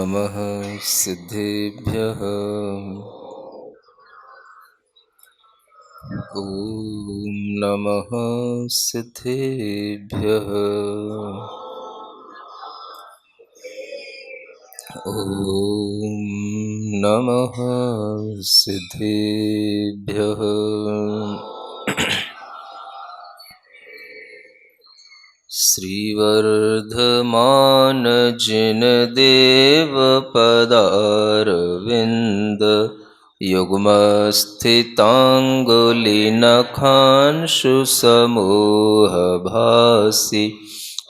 नमः सिद्धेभ्यः। ॐ नमः सिद्धेभ्यः। ॐ नमः सिद्धेभ्यः। श्रीवर्धमान जिनदेव पदारविन्द युग्मस्थिताङ्गुलिनखांशु समूहभासि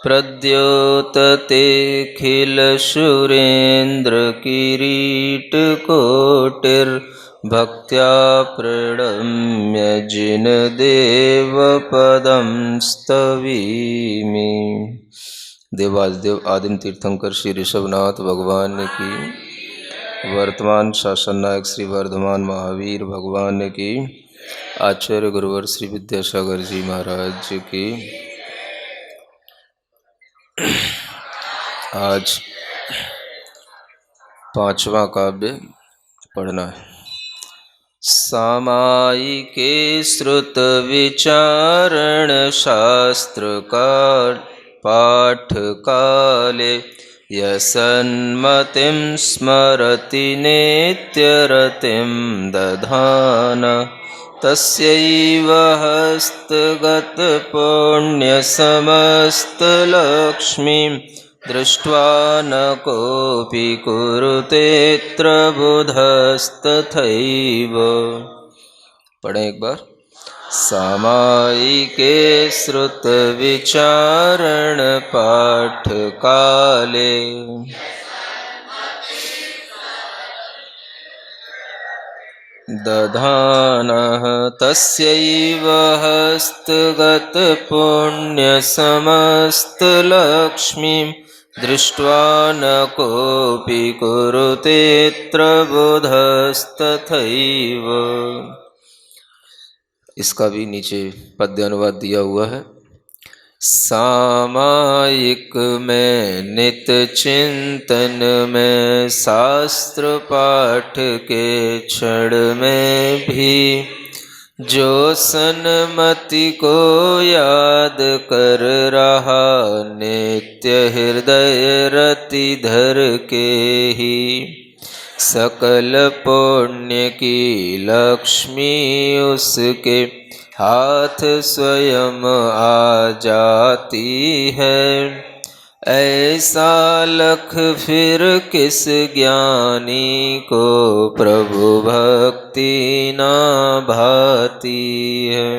प्रद्योतते प्रणम्य जिनदेवपदं स्तवीमि। देवादिदेव आदिम तीर्थंकर श्री ऋषभनाथ भगवान की, वर्तमान शासन नायक श्री वर्धमान महावीर भगवान की, आचार्य गुरुवर श्री विद्यासागर जी महाराज की। आज 5वां काव्य पढ़ना है। सामायिके श्रुत विचारण शास्त्र का पाठ काले यसन्मतिं स्मरति नित्यरतिं दधान तस्यैव हस्तगत पुण्यसमस्तलक्ष्मीं दृष्ट्वा न कोऽपि कुरुतेऽत्र बुधस्तथैव। पढ़ें एक बार। सामायिके श्रुत विचारण पाठ काले दधानः तस्यैव हस्तगत पुण्यसमस्तलक्ष्मीं दृष्ट्वा न कोऽपि कुरुतेऽत्र बुधस्तथैव। इसका भी नीचे पद्य अनुवाद दिया हुआ है। सामायिक में नित चिंतन में शास्त्र पाठ के क्षण में भी जो सन्मति को याद कर रहा नित्य हृदय रति धर के ही सकल पुण्य की लक्ष्मी उसके हाथ स्वयं आ जाती है। ऐसा लख फिर किस ज्ञानी को प्रभु भक्ति ना भाती है।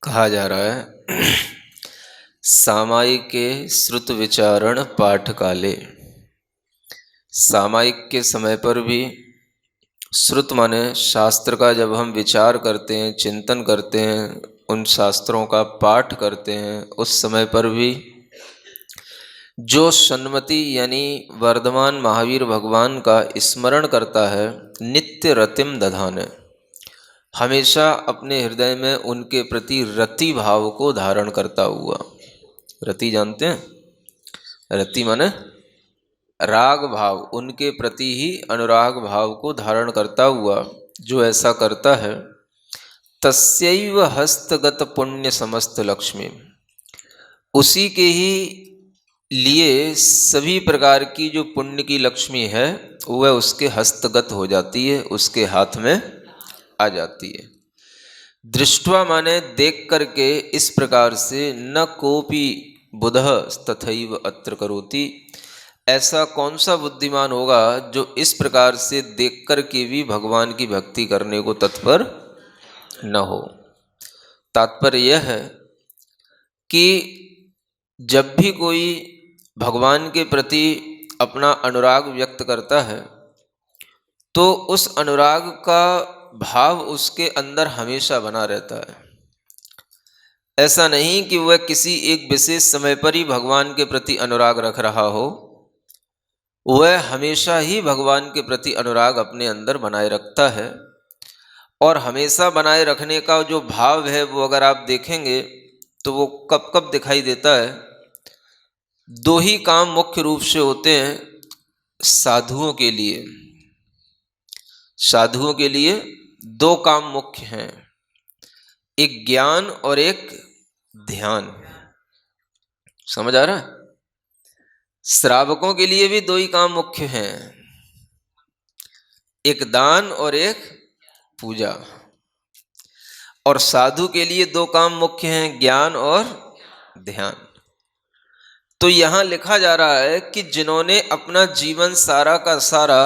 कहा जा रहा है सामायिक के श्रुत विचारण पाठ काले। सामायिक के समय पर भी, श्रुत माने शास्त्र का जब हम विचार करते हैं, चिंतन करते हैं, उन शास्त्रों का पाठ करते हैं, उस समय पर भी जो सन्मति यानी वर्धमान महावीर भगवान का स्मरण करता है, नित्य रतिम दधान, हमेशा अपने हृदय में उनके प्रति रति भाव को धारण करता हुआ। रति जानते हैं? रति माने राग भाव, उनके प्रति ही अनुराग भाव को धारण करता हुआ जो ऐसा करता है, तस्यैव हस्तगत पुण्य समस्त लक्ष्मी, उसी के ही लिए सभी प्रकार की जो पुण्य की लक्ष्मी है वह उसके हस्तगत हो जाती है, उसके हाथ में आ जाती है। दृष्ट्वा माने देख करके, इस प्रकार से न कोपि बुधः तथैव अत्र करोति, ऐसा कौन सा बुद्धिमान होगा जो इस प्रकार से देख कर के भी भगवान की भक्ति करने को तत्पर न हो। तात्पर्य यह है कि जब भी कोई भगवान के प्रति अपना अनुराग व्यक्त करता है तो उस अनुराग का भाव उसके अंदर हमेशा बना रहता है। ऐसा नहीं कि वह किसी एक विशेष समय पर ही भगवान के प्रति अनुराग रख रहा हो, वह हमेशा ही भगवान के प्रति अनुराग अपने अंदर बनाए रखता है। और हमेशा बनाए रखने का जो भाव है वो अगर आप देखेंगे तो वो कब कब दिखाई देता है। दो ही काम मुख्य रूप से होते हैं साधुओं के लिए दो काम मुख्य हैं, एक ज्ञान और एक ध्यान। समझ आ रहा है? श्रावकों के लिए भी दो ही काम मुख्य हैं, एक दान और एक पूजा। और साधु के लिए दो काम मुख्य हैं, ज्ञान और ध्यान। तो यहां लिखा जा रहा है कि जिन्होंने अपना जीवन सारा का सारा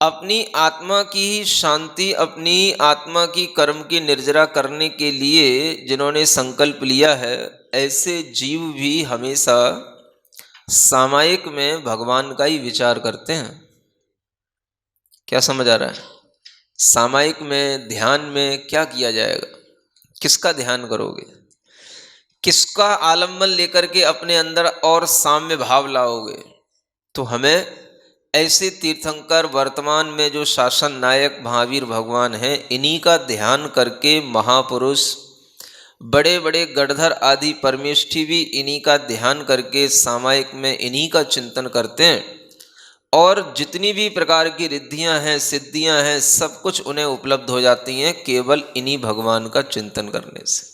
अपनी आत्मा की शांति, अपनी आत्मा की कर्म की निर्जरा करने के लिए जिन्होंने संकल्प लिया है, ऐसे जीव भी हमेशा सामायिक में भगवान का ही विचार करते हैं। क्या समझ आ रहा है? सामायिक में, ध्यान में क्या किया जाएगा? किसका ध्यान करोगे? किसका आलम्बन लेकर के अपने अंदर और साम्य भाव लाओगे? तो हमें ऐसे तीर्थंकर, वर्तमान में जो शासन नायक महावीर भगवान हैं, इन्हीं का ध्यान करके महापुरुष, बड़े बड़े गणधर आदि परमेष्ठी भी इन्हीं का ध्यान करके सामायिक में इन्हीं का चिंतन करते हैं। और जितनी भी प्रकार की रिद्धियां हैं, सिद्धियां हैं, सब कुछ उन्हें उपलब्ध हो जाती हैं केवल इन्हीं भगवान का चिंतन करने से।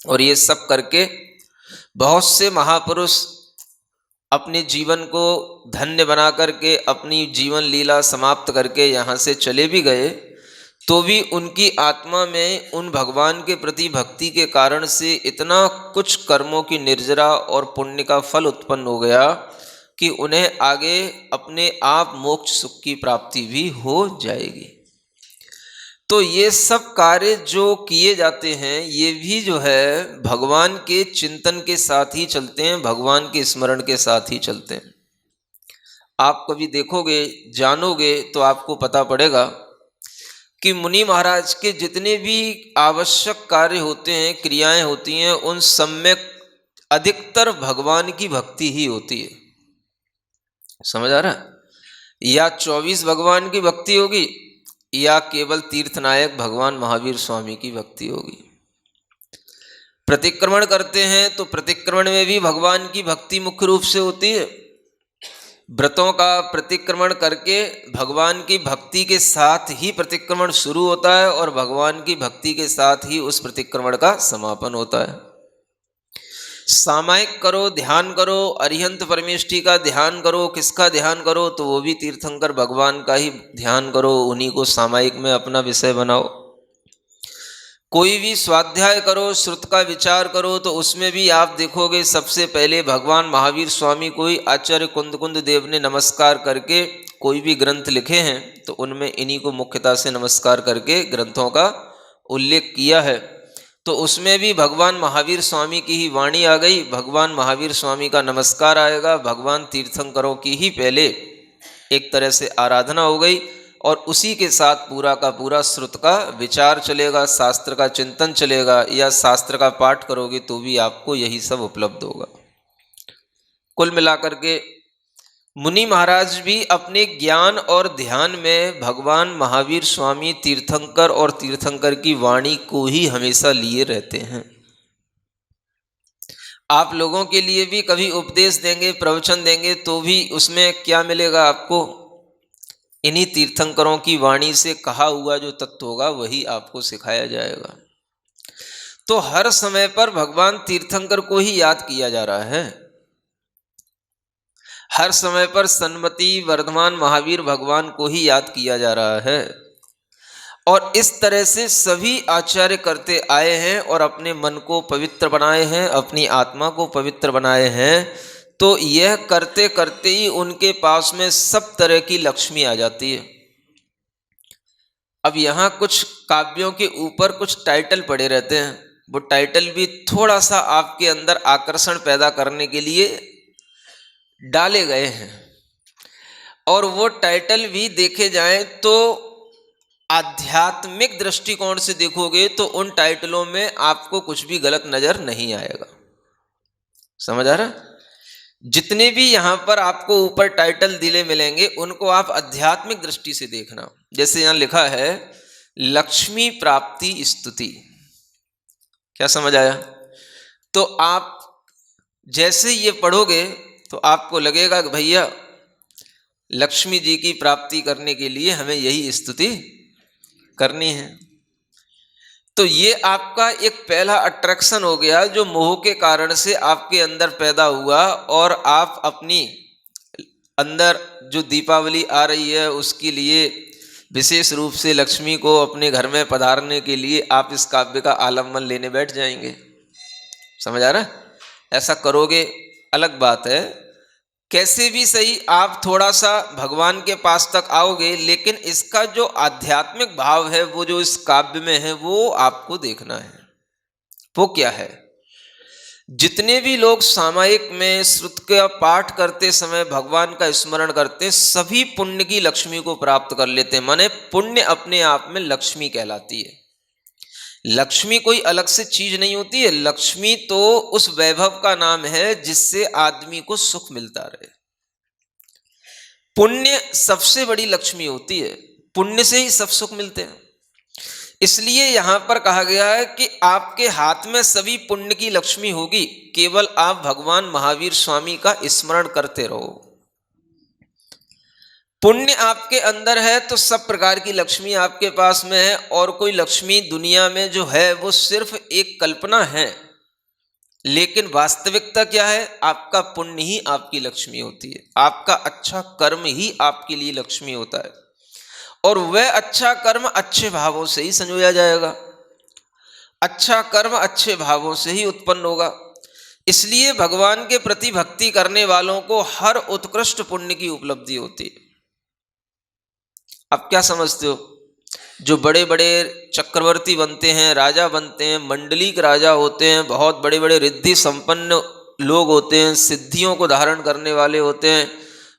और ये सब करके बहुत से महापुरुष अपने जीवन को धन्य बना करके अपनी जीवन लीला समाप्त करके यहाँ से चले भी गए, तो भी उनकी आत्मा में उन भगवान के प्रति भक्ति के कारण से इतना कुछ कर्मों की निर्जरा और पुण्य का फल उत्पन्न हो गया कि उन्हें आगे अपने आप मोक्ष सुख की प्राप्ति भी हो जाएगी। तो ये सब कार्य जो किए जाते हैं, ये भी जो है भगवान के चिंतन के साथ ही चलते हैं, भगवान के स्मरण के साथ ही चलते हैं। आप कभी देखोगे, जानोगे तो आपको पता पड़ेगा कि मुनि महाराज के जितने भी आवश्यक कार्य होते हैं, क्रियाएं होती हैं, उन सब में अधिकतर भगवान की भक्ति ही होती है। समझ आ रहा है? या 24 भगवान की भक्ति होगी या केवल तीर्थनायक भगवान महावीर स्वामी की भक्ति होगी। प्रतिक्रमण करते हैं तो प्रतिक्रमण में भी भगवान की भक्ति मुख्य रूप से होती है। व्रतों का प्रतिक्रमण करके भगवान की भक्ति के साथ ही प्रतिक्रमण शुरू होता है और भगवान की भक्ति के साथ ही उस प्रतिक्रमण का समापन होता है। सामायिक करो, ध्यान करो, अरिहंत परमेष्ठी का ध्यान करो। किसका ध्यान करो? तो वो भी तीर्थंकर भगवान का ही ध्यान करो, उन्हीं को सामायिक में अपना विषय बनाओ। कोई भी स्वाध्याय करो, श्रुत का विचार करो, तो उसमें भी आप देखोगे सबसे पहले भगवान महावीर स्वामी को ही आचार्य कुंद देव ने नमस्कार करके कोई भी ग्रंथ लिखे हैं तो उनमें इन्हीं को मुख्यता से नमस्कार करके ग्रंथों का उल्लेख किया है। तो उसमें भी भगवान महावीर स्वामी की ही वाणी आ गई, भगवान महावीर स्वामी का नमस्कार आएगा, भगवान तीर्थंकरों की ही पहले एक तरह से आराधना हो गई और उसी के साथ पूरा का पूरा श्रुत का विचार चलेगा, शास्त्र का चिंतन चलेगा, या शास्त्र का पाठ करोगे तो भी आपको यही सब उपलब्ध होगा। कुल मिलाकर के मुनि महाराज भी अपने ज्ञान और ध्यान में भगवान महावीर स्वामी, तीर्थंकर और तीर्थंकर की वाणी को ही हमेशा लिए रहते हैं। आप लोगों के लिए भी कभी उपदेश देंगे, प्रवचन देंगे, तो भी उसमें क्या मिलेगा आपको? इन्हीं तीर्थंकरों की वाणी से कहा हुआ जो तत्व होगा वही आपको सिखाया जाएगा। तो हर समय पर भगवान तीर्थंकर को ही याद किया जा रहा है। हर समय पर सन्मति वर्धमान महावीर भगवान को ही याद किया जा रहा है। और इस तरह से सभी आचार्य करते आए हैं और अपने मन को पवित्र बनाए हैं, अपनी आत्मा को पवित्र बनाए हैं। तो यह करते करते ही उनके पास में सब तरह की लक्ष्मी आ जाती है। अब यहाँ कुछ काव्यों के ऊपर कुछ टाइटल पड़े रहते हैं, वो टाइटल भी थोड़ा सा आपके अंदर आकर्षण पैदा करने के लिए डाले गए हैं। और वो टाइटल भी देखे जाएं तो आध्यात्मिक दृष्टिकोण से देखोगे तो उन टाइटलों में आपको कुछ भी गलत नजर नहीं आएगा। समझ आ रहा? जितने भी यहाँ पर आपको ऊपर टाइटल दिले मिलेंगे उनको आप आध्यात्मिक दृष्टि से देखना। जैसे यहाँ लिखा है लक्ष्मी प्राप्ति स्तुति। क्या समझ आया? तो आप जैसे ये पढ़ोगे तो आपको लगेगा कि भैया लक्ष्मी जी की प्राप्ति करने के लिए हमें यही स्तुति करनी है। तो ये आपका एक पहला अट्रैक्शन हो गया जो मोह के कारण से आपके अंदर पैदा हुआ, और आप अपनी अंदर जो दीपावली आ रही है उसके लिए विशेष रूप से लक्ष्मी को अपने घर में पधारने के लिए आप इस काव्य का आलम्बन लेने बैठ जाएंगे। समझ आ रहा है? ऐसा करोगे अलग बात है, कैसे भी सही आप थोड़ा सा भगवान के पास तक आओगे, लेकिन इसका जो आध्यात्मिक भाव है वो जो इस काव्य में है वो आपको देखना है। वो क्या है? जितने भी लोग सामायिक में श्रुत का पाठ करते समय भगवान का स्मरण करते हैं, सभी पुण्य की लक्ष्मी को प्राप्त कर लेते हैं। माने पुण्य अपने आप में लक्ष्मी कहलाती है। लक्ष्मी कोई अलग से चीज नहीं होती है, लक्ष्मी तो उस वैभव का नाम है जिससे आदमी को सुख मिलता रहे। पुण्य सबसे बड़ी लक्ष्मी होती है, पुण्य से ही सब सुख मिलते हैं। इसलिए यहां पर कहा गया है कि आपके हाथ में सभी पुण्य की लक्ष्मी होगी, केवल आप भगवान महावीर स्वामी का स्मरण करते रहो। पुण्य आपके अंदर है तो सब प्रकार की लक्ष्मी आपके पास में है, और कोई लक्ष्मी दुनिया में जो है वो सिर्फ एक कल्पना है, लेकिन वास्तविकता क्या है? आपका पुण्य ही आपकी लक्ष्मी होती है, आपका अच्छा कर्म ही आपके लिए लक्ष्मी होता है, और वह अच्छा कर्म अच्छे भावों से ही संजोया जाएगा, अच्छा कर्म अच्छे भावों से ही उत्पन्न होगा। इसलिए भगवान के प्रति भक्ति करने वालों को हर उत्कृष्ट पुण्य की उपलब्धि होती है। आप क्या समझते हो? जो बड़े बड़े चक्रवर्ती बनते हैं, राजा बनते हैं, मंडलिक राजा होते हैं, बहुत बड़े बड़े रिद्धि संपन्न लोग होते हैं, सिद्धियों को धारण करने वाले होते हैं,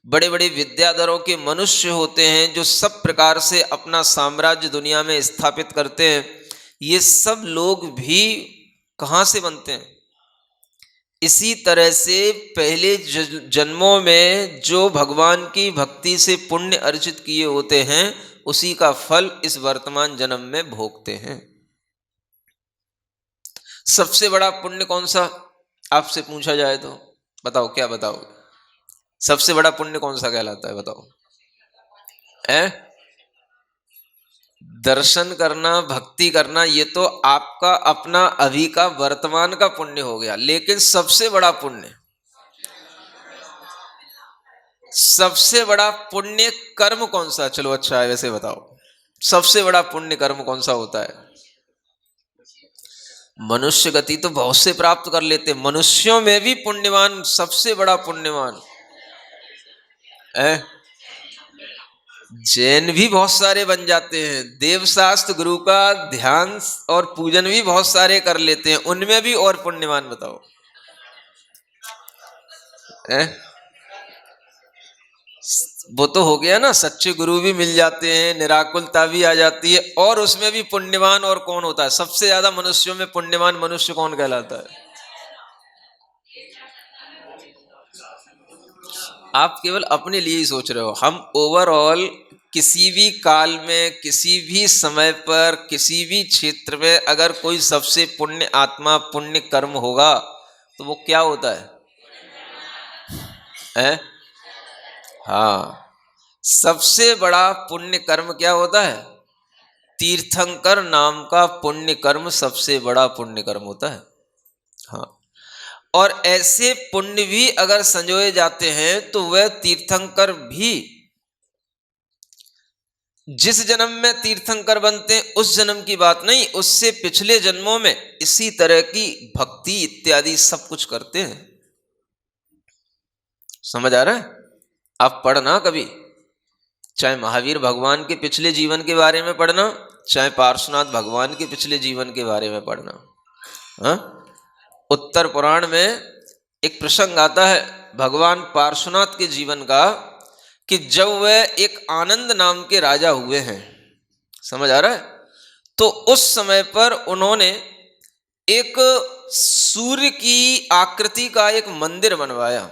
बड़े बड़े विद्याधरों के मनुष्य होते हैं, जो सब प्रकार से अपना साम्राज्य दुनिया में स्थापित करते हैं, ये सब लोग भी कहाँ से बनते हैं? इसी तरह से पहले जन्मों में जो भगवान की भक्ति से पुण्य अर्जित किए होते हैं, उसी का फल इस वर्तमान जन्म में भोगते हैं। सबसे बड़ा पुण्य कौन सा आपसे पूछा जाए तो बताओ, क्या बताओ? सबसे बड़ा पुण्य कौन सा कहलाता है? बताओ। दर्शन करना, भक्ति करना, ये तो आपका अपना अभी का वर्तमान का पुण्य हो गया, लेकिन सबसे बड़ा पुण्य, सबसे बड़ा पुण्य कर्म कौन सा? चलो अच्छा है, वैसे बताओ सबसे बड़ा पुण्य कर्म कौन सा होता है? मनुष्य गति तो बहुत से प्राप्त कर लेते, मनुष्यों में भी पुण्यवान सबसे बड़ा पुण्यवान है। जैन भी बहुत सारे बन जाते हैं, देवशास्त्र गुरु का ध्यान और पूजन भी बहुत सारे कर लेते हैं, उनमें भी और पुण्यवान बताओ है? वो तो हो गया ना, सच्चे गुरु भी मिल जाते हैं, निराकुलता भी आ जाती है, और उसमें भी पुण्यवान और कौन होता है? सबसे ज्यादा मनुष्यों में पुण्यवान मनुष्य कौन कहलाता है? आप केवल अपने लिए ही सोच रहे हो। हम ओवरऑल किसी भी काल में, किसी भी समय पर, किसी भी क्षेत्र में अगर कोई सबसे पुण्य आत्मा, पुण्य कर्म होगा तो वो क्या होता है? हाँ, सबसे बड़ा पुण्य कर्म क्या होता है? तीर्थंकर नाम का पुण्य कर्म सबसे बड़ा पुण्य कर्म होता है। हाँ, और ऐसे पुण्य भी अगर संजोए जाते हैं तो वह तीर्थंकर भी जिस जन्म में तीर्थंकर बनते हैं उस जन्म की बात नहीं, उससे पिछले जन्मों में इसी तरह की भक्ति इत्यादि सब कुछ करते हैं। समझ आ रहा है? आप पढ़ना कभी, चाहे महावीर भगवान के पिछले जीवन के बारे में पढ़ना, चाहे पार्श्वनाथ भगवान के पिछले जीवन के बारे में पढ़ना। हाँ, उत्तर पुराण में एक प्रसंग आता है भगवान पार्श्वनाथ के जीवन का, कि जब वह एक आनंद नाम के राजा हुए हैं, समझ आ रहा है, तो उस समय पर उन्होंने एक सूर्य की आकृति का एक मंदिर बनवाया।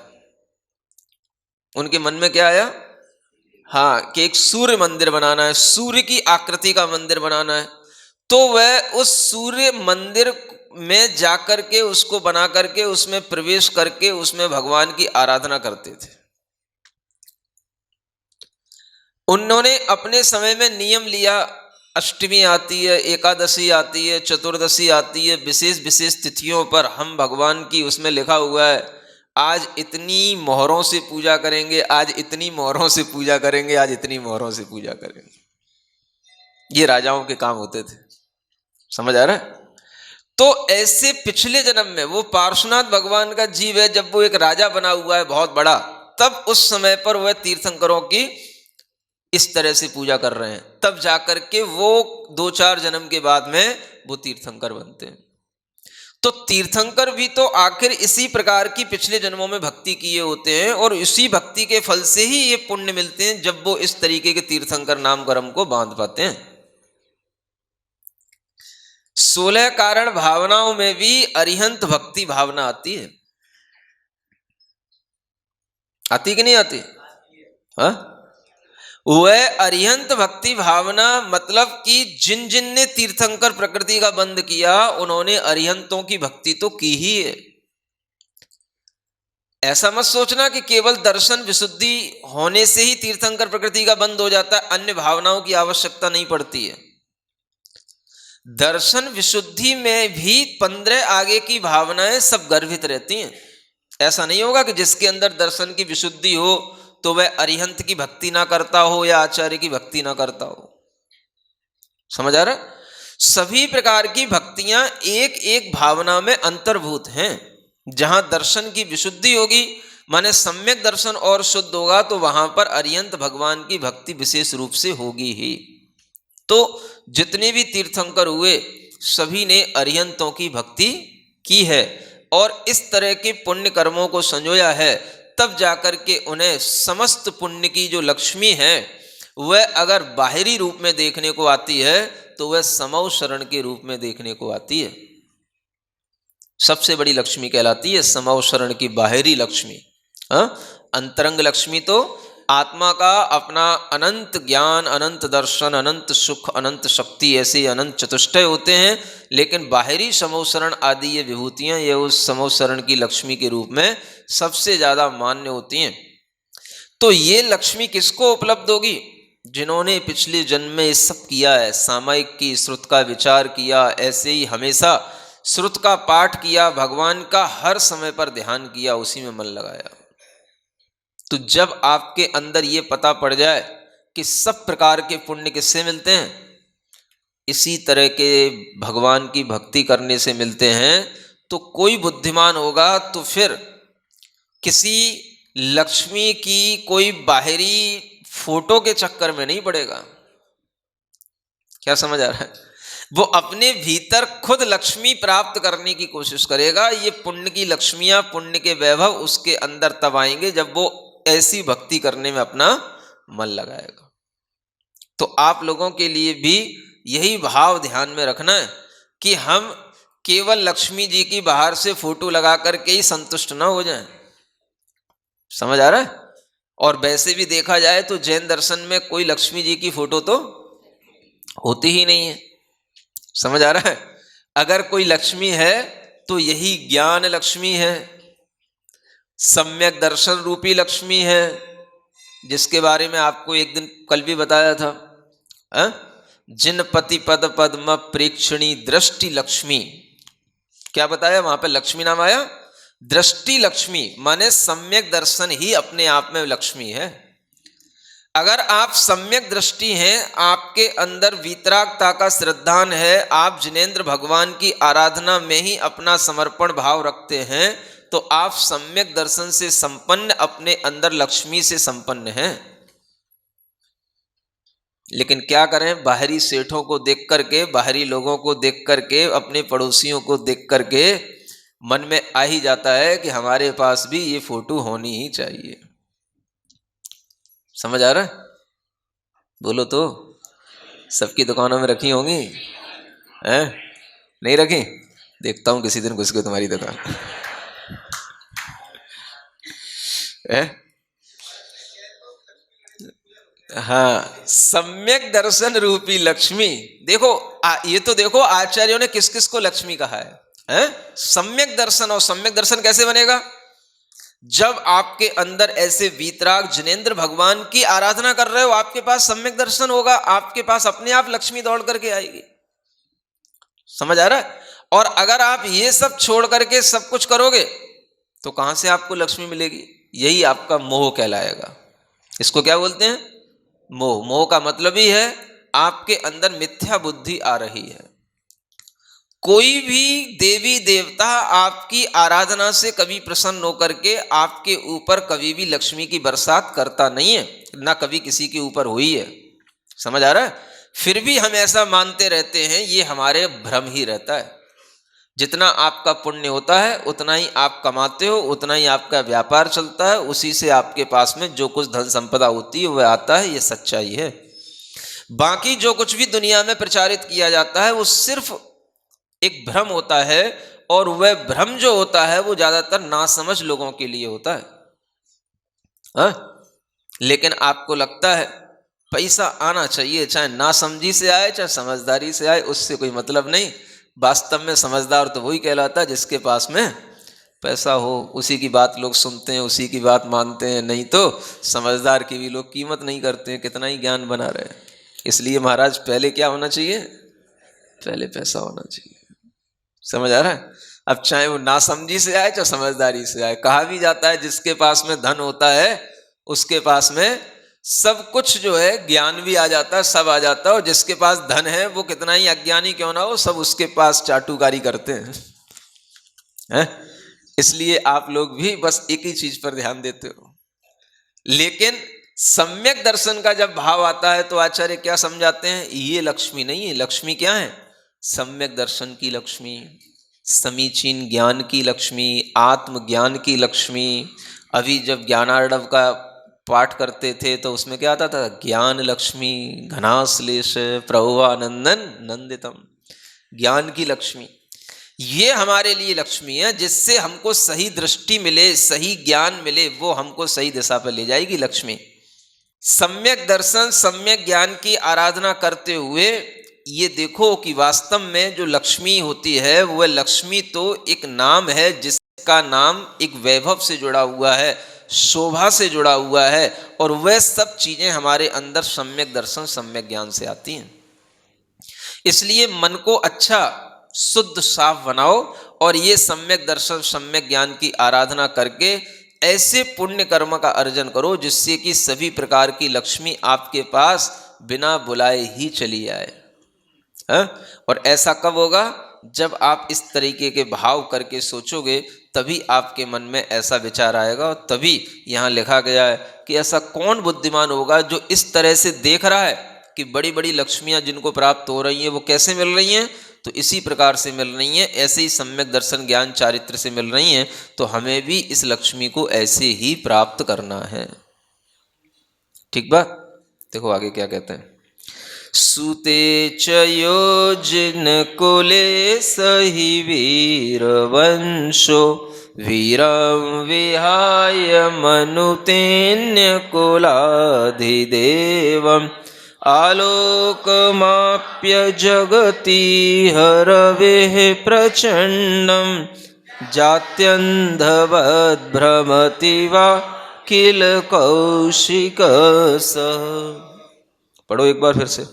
उनके मन में क्या आया? हाँ, कि एक सूर्य मंदिर बनाना है, सूर्य की आकृति का मंदिर बनाना है। तो वह उस सूर्य मंदिर में जाकर के, उसको बना करके, उसमें प्रवेश करके उसमें भगवान की आराधना करते थे। उन्होंने अपने समय में नियम लिया, अष्टमी आती है, एकादशी आती है, चतुर्दशी आती है, विशेष विशेष तिथियों पर हम भगवान की, उसमें लिखा हुआ है आज इतनी मोहरों से पूजा करेंगे, आज इतनी मोहरों से पूजा करेंगे, आज इतनी मोहरों से पूजा करेंगे। ये राजाओं के काम होते थे, समझ आ रहा है? तो ऐसे पिछले जन्म में वो पार्श्वनाथ भगवान का जीव है, जब वो एक राजा बना हुआ है बहुत बड़ा, तब उस समय पर वह तीर्थंकरों की इस तरह से पूजा कर रहे हैं, तब जाकर के वो 2-4 जन्म के बाद में वो तीर्थंकर बनते हैं। तो तीर्थंकर भी तो आखिर इसी प्रकार की पिछले जन्मों में भक्ति किए होते हैं, और इसी भक्ति के फल से ही ये पुण्य मिलते हैं जब वो इस तरीके के तीर्थंकर नाम कर्म को बांध पाते हैं। 16 कारण भावनाओं में भी अरिहंत भक्ति भावना आती है, आती कि नहीं आती? हाँ, वह अरिहंत भक्ति भावना मतलब कि जिन जिन ने तीर्थंकर प्रकृति का बंद किया, उन्होंने अरिहंतों की भक्ति तो की ही है। ऐसा मत सोचना कि केवल दर्शन विशुद्धि होने से ही तीर्थंकर प्रकृति का बंद हो जाता है, अन्य भावनाओं की आवश्यकता नहीं पड़ती है। दर्शन विशुद्धि में भी 15 आगे की भावनाएं सब गर्भित रहती हैं। ऐसा नहीं होगा कि जिसके अंदर दर्शन की विशुद्धि हो तो वह अरिहंत की भक्ति ना करता हो या आचार्य की भक्ति ना करता हो। समझ आ रहा? सभी प्रकार की भक्तियां एक एक भावना में अंतर्भूत हैं। जहां दर्शन की विशुद्धि होगी, माने सम्यक दर्शन और शुद्ध होगा, तो वहां पर अरिहंत भगवान की भक्ति विशेष रूप से होगी ही। तो जितने भी तीर्थंकर हुए सभी ने अरिहंतों की भक्ति की है और इस तरह के पुण्य कर्मों को संजोया है, तब जाकर के उन्हें समस्त पुण्य की जो लक्ष्मी है वह अगर बाहरी रूप में देखने को आती है तो वह समौ शरण के रूप में देखने को आती है। सबसे बड़ी लक्ष्मी कहलाती है समौ शरण की बाहरी लक्ष्मी। अंतरंग लक्ष्मी तो आत्मा का अपना अनंत ज्ञान, अनंत दर्शन, अनंत सुख, अनंत शक्ति, ऐसे अनंत चतुष्टय होते हैं। लेकिन बाहरी समोसरण आदि ये विभूतियां ये उस समोसरण की लक्ष्मी के रूप में सबसे ज्यादा मान्य होती हैं। तो ये लक्ष्मी किसको उपलब्ध होगी? जिन्होंने पिछले जन्म में सब किया है, सामायिक की श्रुत का विचार किया, ऐसे ही हमेशा श्रुत का पाठ किया, भगवान का हर समय पर ध्यान किया, उसी में मन लगाया। तो जब आपके अंदर ये पता पड़ जाए कि सब प्रकार के पुण्य किससे मिलते हैं, इसी तरह के भगवान की भक्ति करने से मिलते हैं, तो कोई बुद्धिमान होगा तो फिर किसी लक्ष्मी की कोई बाहरी फोटो के चक्कर में नहीं पड़ेगा। क्या समझ आ रहा है? वो अपने भीतर खुद लक्ष्मी प्राप्त करने की कोशिश करेगा। ये पुण्य की लक्ष्मियां, पुण्य के वैभव उसके अंदर तब आएंगे जब वो ऐसी भक्ति करने में अपना मन लगाएगा। तो आप लोगों के लिए भी यही भाव ध्यान में रखना है कि हम केवल लक्ष्मी जी की बाहर से फोटो लगा करके ही संतुष्ट ना हो जाएं। समझ आ रहा है? और वैसे भी देखा जाए तो जैन दर्शन में कोई लक्ष्मी जी की फोटो तो होती ही नहीं है। समझ आ रहा है? अगर कोई लक्ष्मी है तो यही ज्ञान लक्ष्मी है, सम्यक दर्शन रूपी लक्ष्मी है, जिसके बारे में आपको एक दिन कल भी बताया था। जिन पति पद पद्म प्रेक्षणी दृष्टि लक्ष्मी, क्या बताया वहां पे? लक्ष्मी नाम आया, दृष्टि लक्ष्मी, माने सम्यक दर्शन ही अपने आप में लक्ष्मी है। अगर आप सम्यक दृष्टि हैं, आपके अंदर वीतरागता का श्रद्धान है, आप जिनेंद्र भगवान की आराधना में ही अपना समर्पण भाव रखते हैं, तो आप सम्यक दर्शन से संपन्न, अपने अंदर लक्ष्मी से संपन्न हैं। लेकिन क्या करें, बाहरी सेठों को देख करके, बाहरी लोगों को देख करके, अपने पड़ोसियों को देख करके मन में आ ही जाता है कि हमारे पास भी ये फोटो होनी ही चाहिए। समझ आ रहा है? बोलो तो। सबकी दुकानों में रखी होंगी, हैं? नहीं रखी? देखता हूं किसी दिन घुस के तुम्हारी दुकान। हाँ, सम्यक दर्शन रूपी लक्ष्मी। देखो ये तो देखो आचार्यों ने किस किस को लक्ष्मी कहा है? सम्यक दर्शन। और सम्यक दर्शन कैसे बनेगा? जब आपके अंदर ऐसे वीतराग जिनेंद्र भगवान की आराधना कर रहे हो, आपके पास सम्यक दर्शन होगा, आपके पास अपने आप लक्ष्मी दौड़ करके आएगी। समझ आ रहा है? और अगर आप ये सब छोड़ करके सब कुछ करोगे तो कहां से आपको लक्ष्मी मिलेगी? यही आपका मोह कहलाएगा। इसको क्या बोलते हैं? मोह। मोह का मतलब ही है आपके अंदर मिथ्या बुद्धि आ रही है। कोई भी देवी देवता आपकी आराधना से कभी प्रसन्न होकर के आपके ऊपर कभी भी लक्ष्मी की बरसात करता नहीं है, ना कभी किसी के ऊपर हुई है। समझ आ रहा है? फिर भी हम ऐसा मानते रहते हैं, ये हमारे भ्रम ही रहता है। जितना आपका पुण्य होता है उतना ही आप कमाते हो, उतना ही आपका व्यापार चलता है, उसी से आपके पास में जो कुछ धन संपदा होती है वह आता है, ये सच्चाई है। बाकी जो कुछ भी दुनिया में प्रचारित किया जाता है वो सिर्फ एक भ्रम होता है, और वह भ्रम जो होता है वो ज्यादातर नासमझ लोगों के लिए होता है। हाँ? लेकिन आपको लगता है पैसा आना चाहिए, चाहे नासमझी से आए चाहे समझदारी से आए, उससे कोई मतलब नहीं। वास्तव में समझदार तो वही कहलाता है जिसके पास में पैसा हो, उसी की बात लोग सुनते हैं, उसी की बात मानते हैं। नहीं तो समझदार की भी लोग कीमत नहीं करते हैं, कितना ही ज्ञान बना रहे हैं। इसलिए महाराज पहले क्या होना चाहिए? पहले पैसा होना चाहिए। समझ आ रहा है? अब चाहे वो नासमझी से आए चाहे समझदारी से आए, कहा भी जाता है जिसके पास में धन होता है उसके पास में सब कुछ जो है ज्ञान भी आ जाता है, सब आ जाता है। और जिसके पास धन है वो कितना ही अज्ञानी क्यों ना हो, सब उसके पास चाटुकारी करते हैं। इसलिए आप लोग भी बस एक ही चीज पर ध्यान देते हो। लेकिन सम्यक दर्शन का जब भाव आता है तो आचार्य क्या समझाते हैं? ये लक्ष्मी नहीं है। लक्ष्मी क्या है? सम्यक दर्शन की लक्ष्मी, समीचीन ज्ञान की लक्ष्मी, आत्मज्ञान की लक्ष्मी। अभी जब ज्ञानार्णव का पाठ करते थे तो उसमें क्या आता था? ज्ञान लक्ष्मी घनाश्लेष प्रभुवानंदन नंदितम। ज्ञान की लक्ष्मी, ये हमारे लिए लक्ष्मी है, जिससे हमको सही दृष्टि मिले, सही ज्ञान मिले, वो हमको सही दिशा पर ले जाएगी लक्ष्मी। सम्यक दर्शन सम्यक ज्ञान की आराधना करते हुए ये देखो कि वास्तव में जो लक्ष्मी होती है वह लक्ष्मी तो एक नाम है, जिसका नाम एक वैभव से जुड़ा हुआ है, शोभा से जुड़ा हुआ है, और वह सब चीजें हमारे अंदर सम्यक दर्शन सम्यक ज्ञान से आती हैं। इसलिए मन को अच्छा शुद्ध साफ बनाओ और ये सम्यक दर्शन सम्यक ज्ञान की आराधना करके ऐसे पुण्य कर्म का अर्जन करो जिससे कि सभी प्रकार की लक्ष्मी आपके पास बिना बुलाए ही चली आए। और ऐसा कब होगा? जब आप इस तरीके के भाव करके सोचोगे, तभी आपके मन में ऐसा विचार आएगा। और तभी यहाँ लिखा गया है कि ऐसा कौन बुद्धिमान होगा जो इस तरह से देख रहा है कि बड़ी बड़ी लक्ष्मियां जिनको प्राप्त हो रही हैं वो कैसे मिल रही हैं? तो इसी प्रकार से मिल रही हैं, ऐसे ही सम्यक दर्शन ज्ञान चारित्र से मिल रही हैं। तो हमें भी इस लक्ष्मी को ऐसे ही प्राप्त करना है। ठीक बात? देखो आगे क्या कहते हैं। सुते च योजिन कुले सहि वीर वंशो वीरं विहाय मनुतेन्य कुलाधिदेवम् आलोकमाप्य जगति हरवेः प्रचंडं जात्यन्धवद्भ्रमति वा किल कौशिकसः। पढ़ो एक बार फिर से।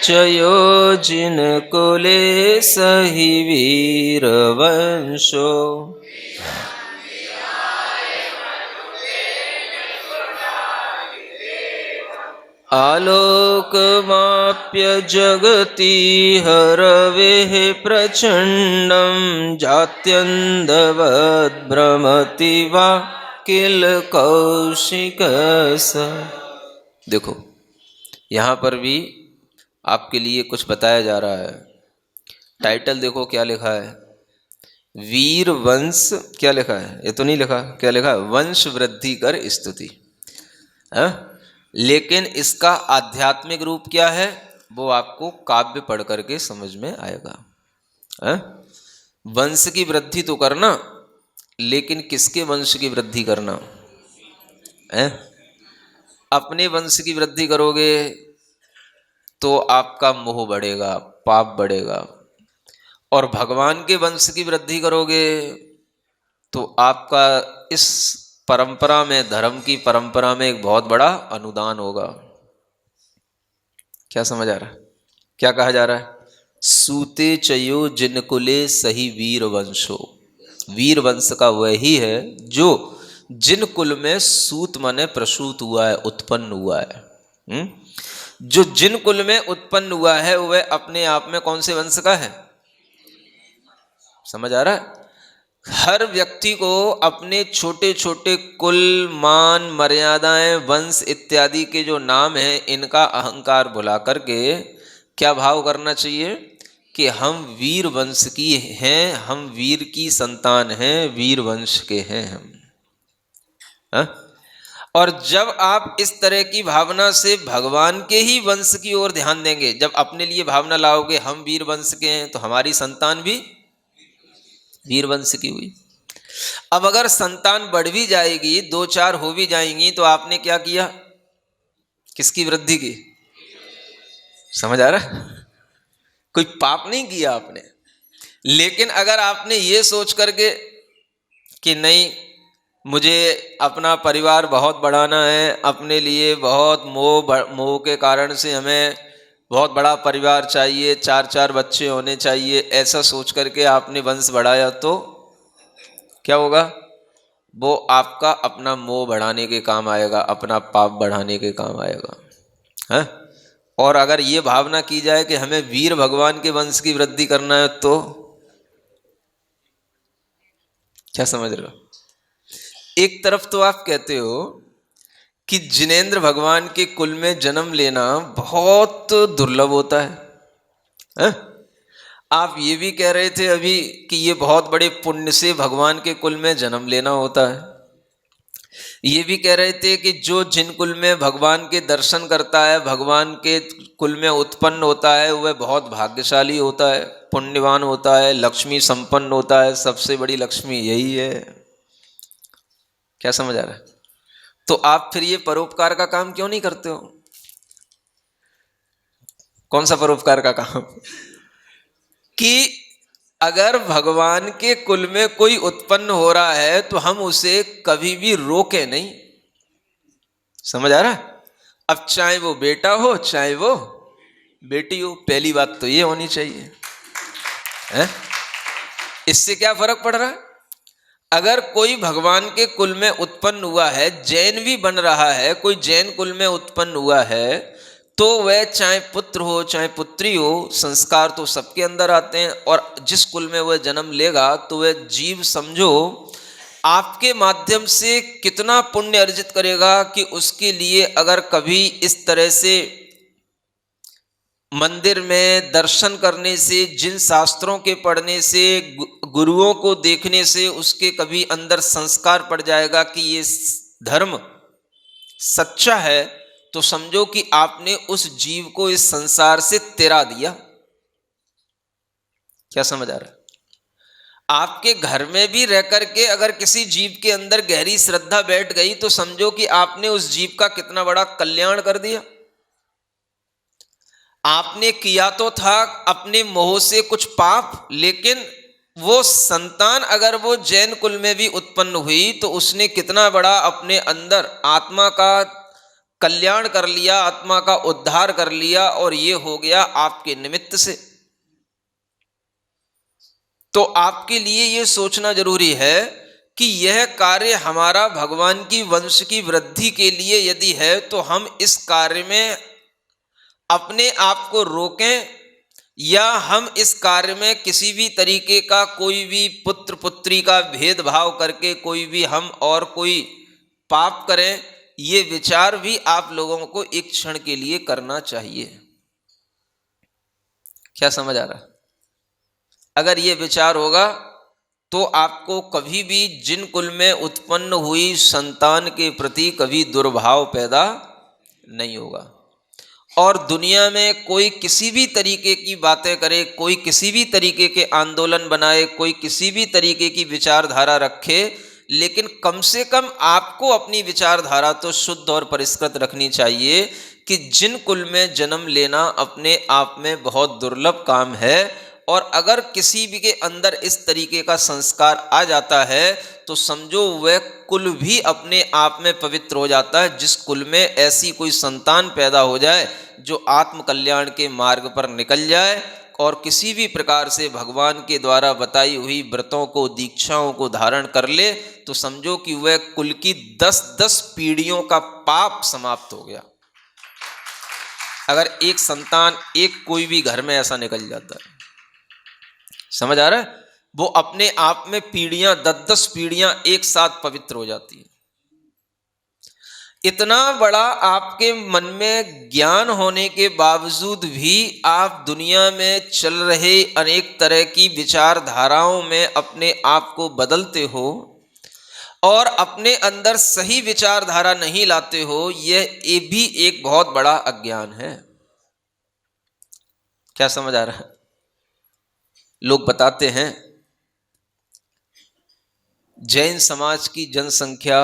चयोजिन कुले सहि वीर वंशो आलोकमाप्य जगति हरवेः प्रचंडं जात्यन्धवद्भ्रमति वा किल कौशिकसः। देखो यहाँ पर भी आपके लिए कुछ बताया जा रहा है। टाइटल देखो क्या लिखा है? वीर वंश। क्या लिखा है? ये तो नहीं लिखा, क्या लिखा है? वंश वृद्धि कर स्तुति। लेकिन इसका आध्यात्मिक रूप क्या है वो आपको काव्य पढ़ करके समझ में आएगा। वंश की वृद्धि तो करना, लेकिन किसके वंश की वृद्धि करना है? अपने वंश की वृद्धि करोगे तो आपका मोह बढ़ेगा, पाप बढ़ेगा। और भगवान के वंश की वृद्धि करोगे तो आपका इस परंपरा में, धर्म की परंपरा में एक बहुत बड़ा अनुदान होगा। क्या समझ आ रहा है? क्या कहा जा रहा है? सूते चयो जिन कुले सही वीर वंशो। वीर वंश का वही है जो जिन कुल में सूत माने प्रसूत हुआ है, उत्पन्न हुआ है। जो जिन कुल में उत्पन्न हुआ है वह अपने आप में कौन से वंश का है? समझ आ रहा है? हर व्यक्ति को अपने छोटे छोटे कुल, मान, मर्यादाएं, वंश इत्यादि के जो नाम हैं, इनका अहंकार भुला करके क्या भाव करना चाहिए कि हम वीर वंश की हैं, हम वीर की संतान हैं, वीर वंश के हैं हम। हा? और जब आप इस तरह की भावना से भगवान के ही वंश की ओर ध्यान देंगे, जब अपने लिए भावना लाओगे हम वीर वंश के हैं, तो हमारी संतान भी वीर वंश की हुई। अब अगर संतान बढ़ भी जाएगी, 2-4 हो भी जाएंगी, तो आपने क्या किया? किसकी वृद्धि की? समझ आ रहा है? कोई पाप नहीं किया आपने। लेकिन अगर आपने ये सोच करके कि नहीं, मुझे अपना परिवार बहुत बढ़ाना है, अपने लिए बहुत मोह के कारण से हमें बहुत बड़ा परिवार चाहिए, 4-4 बच्चे होने चाहिए, ऐसा सोच करके आपने वंश बढ़ाया, तो क्या होगा? वो आपका अपना मोह बढ़ाने के काम आएगा, अपना पाप बढ़ाने के काम आएगा है? और अगर ये भावना की जाए कि हमें वीर भगवान के वंश की वृद्धि करना है, तो क्या समझ रहे हो? एक तरफ तो आप कहते हो कि जिनेंद्र भगवान के कुल में जन्म लेना बहुत दुर्लभ होता है? आप ये भी कह रहे थे अभी कि ये बहुत बड़े पुण्य से भगवान के कुल में जन्म लेना होता है। ये भी कह रहे थे कि जो जिन कुल में भगवान के दर्शन करता है, भगवान के कुल में उत्पन्न होता है, वह बहुत भाग्यशाली होता है, पुण्यवान होता है, लक्ष्मी संपन्न होता है, सबसे बड़ी लक्ष्मी यही है। क्या समझ आ रहा है? तो आप फिर ये परोपकार का काम क्यों नहीं करते हो? कौन सा परोपकार का काम? कि अगर भगवान के कुल में कोई उत्पन्न हो रहा है तो हम उसे कभी भी रोके नहीं। समझ आ रहा है? अब चाहे वो बेटा हो, चाहे वो बेटी हो, पहली बात तो ये होनी चाहिए है? इससे क्या फर्क पड़ रहा है? अगर कोई भगवान के कुल में उत्पन्न हुआ है, जैन भी बन रहा है, कोई जैन कुल में उत्पन्न हुआ है, तो वह चाहे पुत्र हो चाहे पुत्री हो, संस्कार तो सबके अंदर आते हैं, और जिस कुल में वह जन्म लेगा तो वह जीव समझो आपके माध्यम से कितना पुण्य अर्जित करेगा कि उसके लिए अगर कभी इस तरह से मंदिर में दर्शन करने से, जिन शास्त्रों के पढ़ने से, गुरुओं को देखने से उसके कभी अंदर संस्कार पड़ जाएगा कि ये धर्म सच्चा है, तो समझो कि आपने उस जीव को इस संसार से तिरा दिया। क्या समझ आ रहा है? आपके घर में भी रह करके अगर किसी जीव के अंदर गहरी श्रद्धा बैठ गई तो समझो कि आपने उस जीव का कितना बड़ा कल्याण कर दिया। आपने किया तो था अपने मोह से कुछ पाप, लेकिन वो संतान अगर वो जैन कुल में भी उत्पन्न हुई तो उसने कितना बड़ा अपने अंदर आत्मा का कल्याण कर लिया, आत्मा का उद्धार कर लिया, और ये हो गया आपके निमित्त से। तो आपके लिए ये सोचना जरूरी है कि यह कार्य हमारा भगवान की वंश की वृद्धि के लिए यदि है तो हम इस कार्य में अपने आप को रोकें, या हम इस कार्य में किसी भी तरीके का कोई भी पुत्र पुत्री का भेदभाव करके कोई भी हम और कोई पाप करें, ये विचार भी आप लोगों को एक क्षण के लिए करना चाहिए। क्या समझ आ रहा है? अगर ये विचार होगा तो आपको कभी भी जिन कुल में उत्पन्न हुई संतान के प्रति कभी दुर्भाव पैदा नहीं होगा। और दुनिया में कोई किसी भी तरीके की बातें करे, कोई किसी भी तरीके के आंदोलन बनाए, कोई किसी भी तरीके की विचारधारा रखे, लेकिन कम से कम आपको अपनी विचारधारा तो शुद्ध और परिष्कृत रखनी चाहिए कि जिन कुल में जन्म लेना अपने आप में बहुत दुर्लभ काम है, और अगर किसी भी के अंदर इस तरीके का संस्कार आ जाता है तो समझो वह कुल भी अपने आप में पवित्र हो जाता है। जिस कुल में ऐसी कोई संतान पैदा हो जाए जो आत्म कल्याण के मार्ग पर निकल जाए और किसी भी प्रकार से भगवान के द्वारा बताई हुई व्रतों को, दीक्षाओं को धारण कर ले, तो समझो कि वह कुल की 10-10 पीढ़ियों का पाप समाप्त हो गया। अगर एक संतान, एक कोई भी घर में ऐसा निकल जाता है, समझ आ रहा है, वो अपने आप में पीढ़ियां, 10-10 पीढ़ियां एक साथ पवित्र हो जाती हैं। इतना बड़ा आपके मन में ज्ञान होने के बावजूद भी आप दुनिया में चल रहे अनेक तरह की विचारधाराओं में अपने आप को बदलते हो और अपने अंदर सही विचारधारा नहीं लाते हो, यह भी एक बहुत बड़ा अज्ञान है। क्या समझ आ रहा है? लोग बताते हैं जैन समाज की जनसंख्या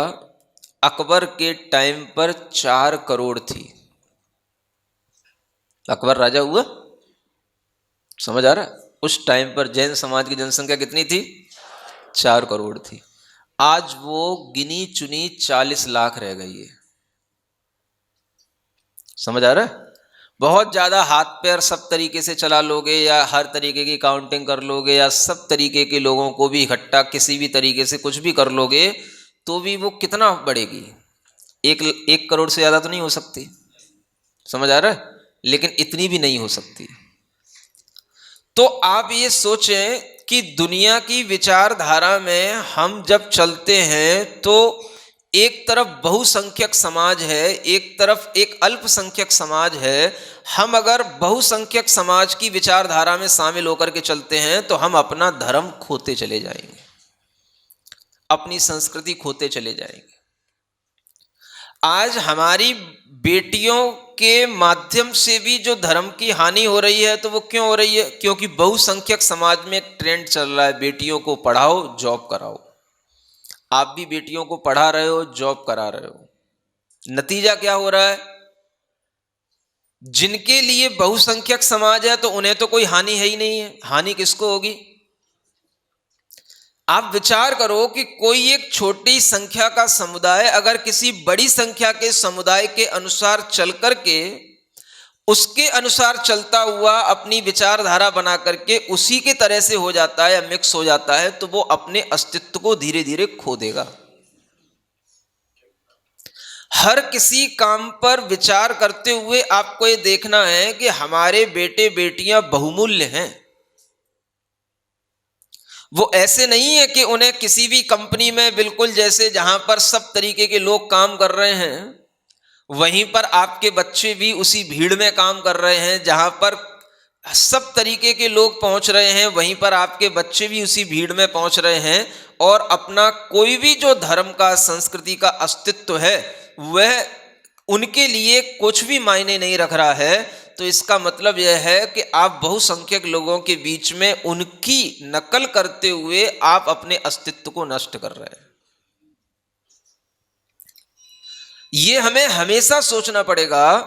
अकबर के टाइम पर 4 करोड़ थी। अकबर राजा हुआ, समझ आ रहा है? उस टाइम पर जैन समाज की जनसंख्या कितनी थी? 4 करोड़ थी। आज वो गिनी चुनी 40 लाख रह गई है। समझ आ रहा है? बहुत ज़्यादा हाथ पैर सब तरीके से चला लोगे या हर तरीके की काउंटिंग कर लोगे या सब तरीके के लोगों को भी इकट्ठा किसी भी तरीके से कुछ भी कर लोगे, तो भी वो कितना बढ़ेगी? 1 करोड़ से ज़्यादा तो नहीं हो सकती। समझ आ रहा है? लेकिन इतनी भी नहीं हो सकती। तो आप ये सोचें कि दुनिया की विचारधारा में हम जब चलते हैं तो एक तरफ बहुसंख्यक समाज है, एक तरफ एक अल्पसंख्यक समाज है। हम अगर बहुसंख्यक समाज की विचारधारा में शामिल होकर के चलते हैं तो हम अपना धर्म खोते चले जाएंगे, अपनी संस्कृति खोते चले जाएंगे। आज हमारी बेटियों के माध्यम से भी जो धर्म की हानि हो रही है, तो वो क्यों हो रही है? क्योंकि बहुसंख्यक समाज में एक ट्रेंड चल रहा है, बेटियों को पढ़ाओ, जॉब कराओ। आप भी बेटियों को पढ़ा रहे हो, जॉब करा रहे हो। नतीजा क्या हो रहा है? जिनके लिए बहुसंख्यक समाज है तो उन्हें तो कोई हानि है ही नहीं है, हानि किसको होगी? आप विचार करो कि कोई एक छोटी संख्या का समुदाय अगर किसी बड़ी संख्या के समुदाय के अनुसार चल करके, उसके अनुसार चलता हुआ अपनी विचारधारा बना करके उसी के तरह से हो जाता है या मिक्स हो जाता है, तो वो अपने अस्तित्व को धीरे धीरे खो देगा। हर किसी काम पर विचार करते हुए आपको ये देखना है कि हमारे बेटे बेटियां बहुमूल्य हैं। वो ऐसे नहीं है कि उन्हें किसी भी कंपनी में बिल्कुल जैसे जहां पर सब तरीके के लोग काम कर रहे हैं, वहीं पर आपके बच्चे भी उसी भीड़ में काम कर रहे हैं। जहां पर सब तरीके के लोग पहुंच रहे हैं, वहीं पर आपके बच्चे भी उसी भीड़ में पहुंच रहे हैं और अपना कोई भी जो धर्म का, संस्कृति का अस्तित्व है, वह उनके लिए कुछ भी मायने नहीं रख रहा है। तो इसका मतलब यह है कि आप बहुसंख्यक लोगों के बीच में उनकी नकल करते हुए आप अपने अस्तित्व को नष्ट कर रहे हैं। ये हमें हमेशा सोचना पड़ेगा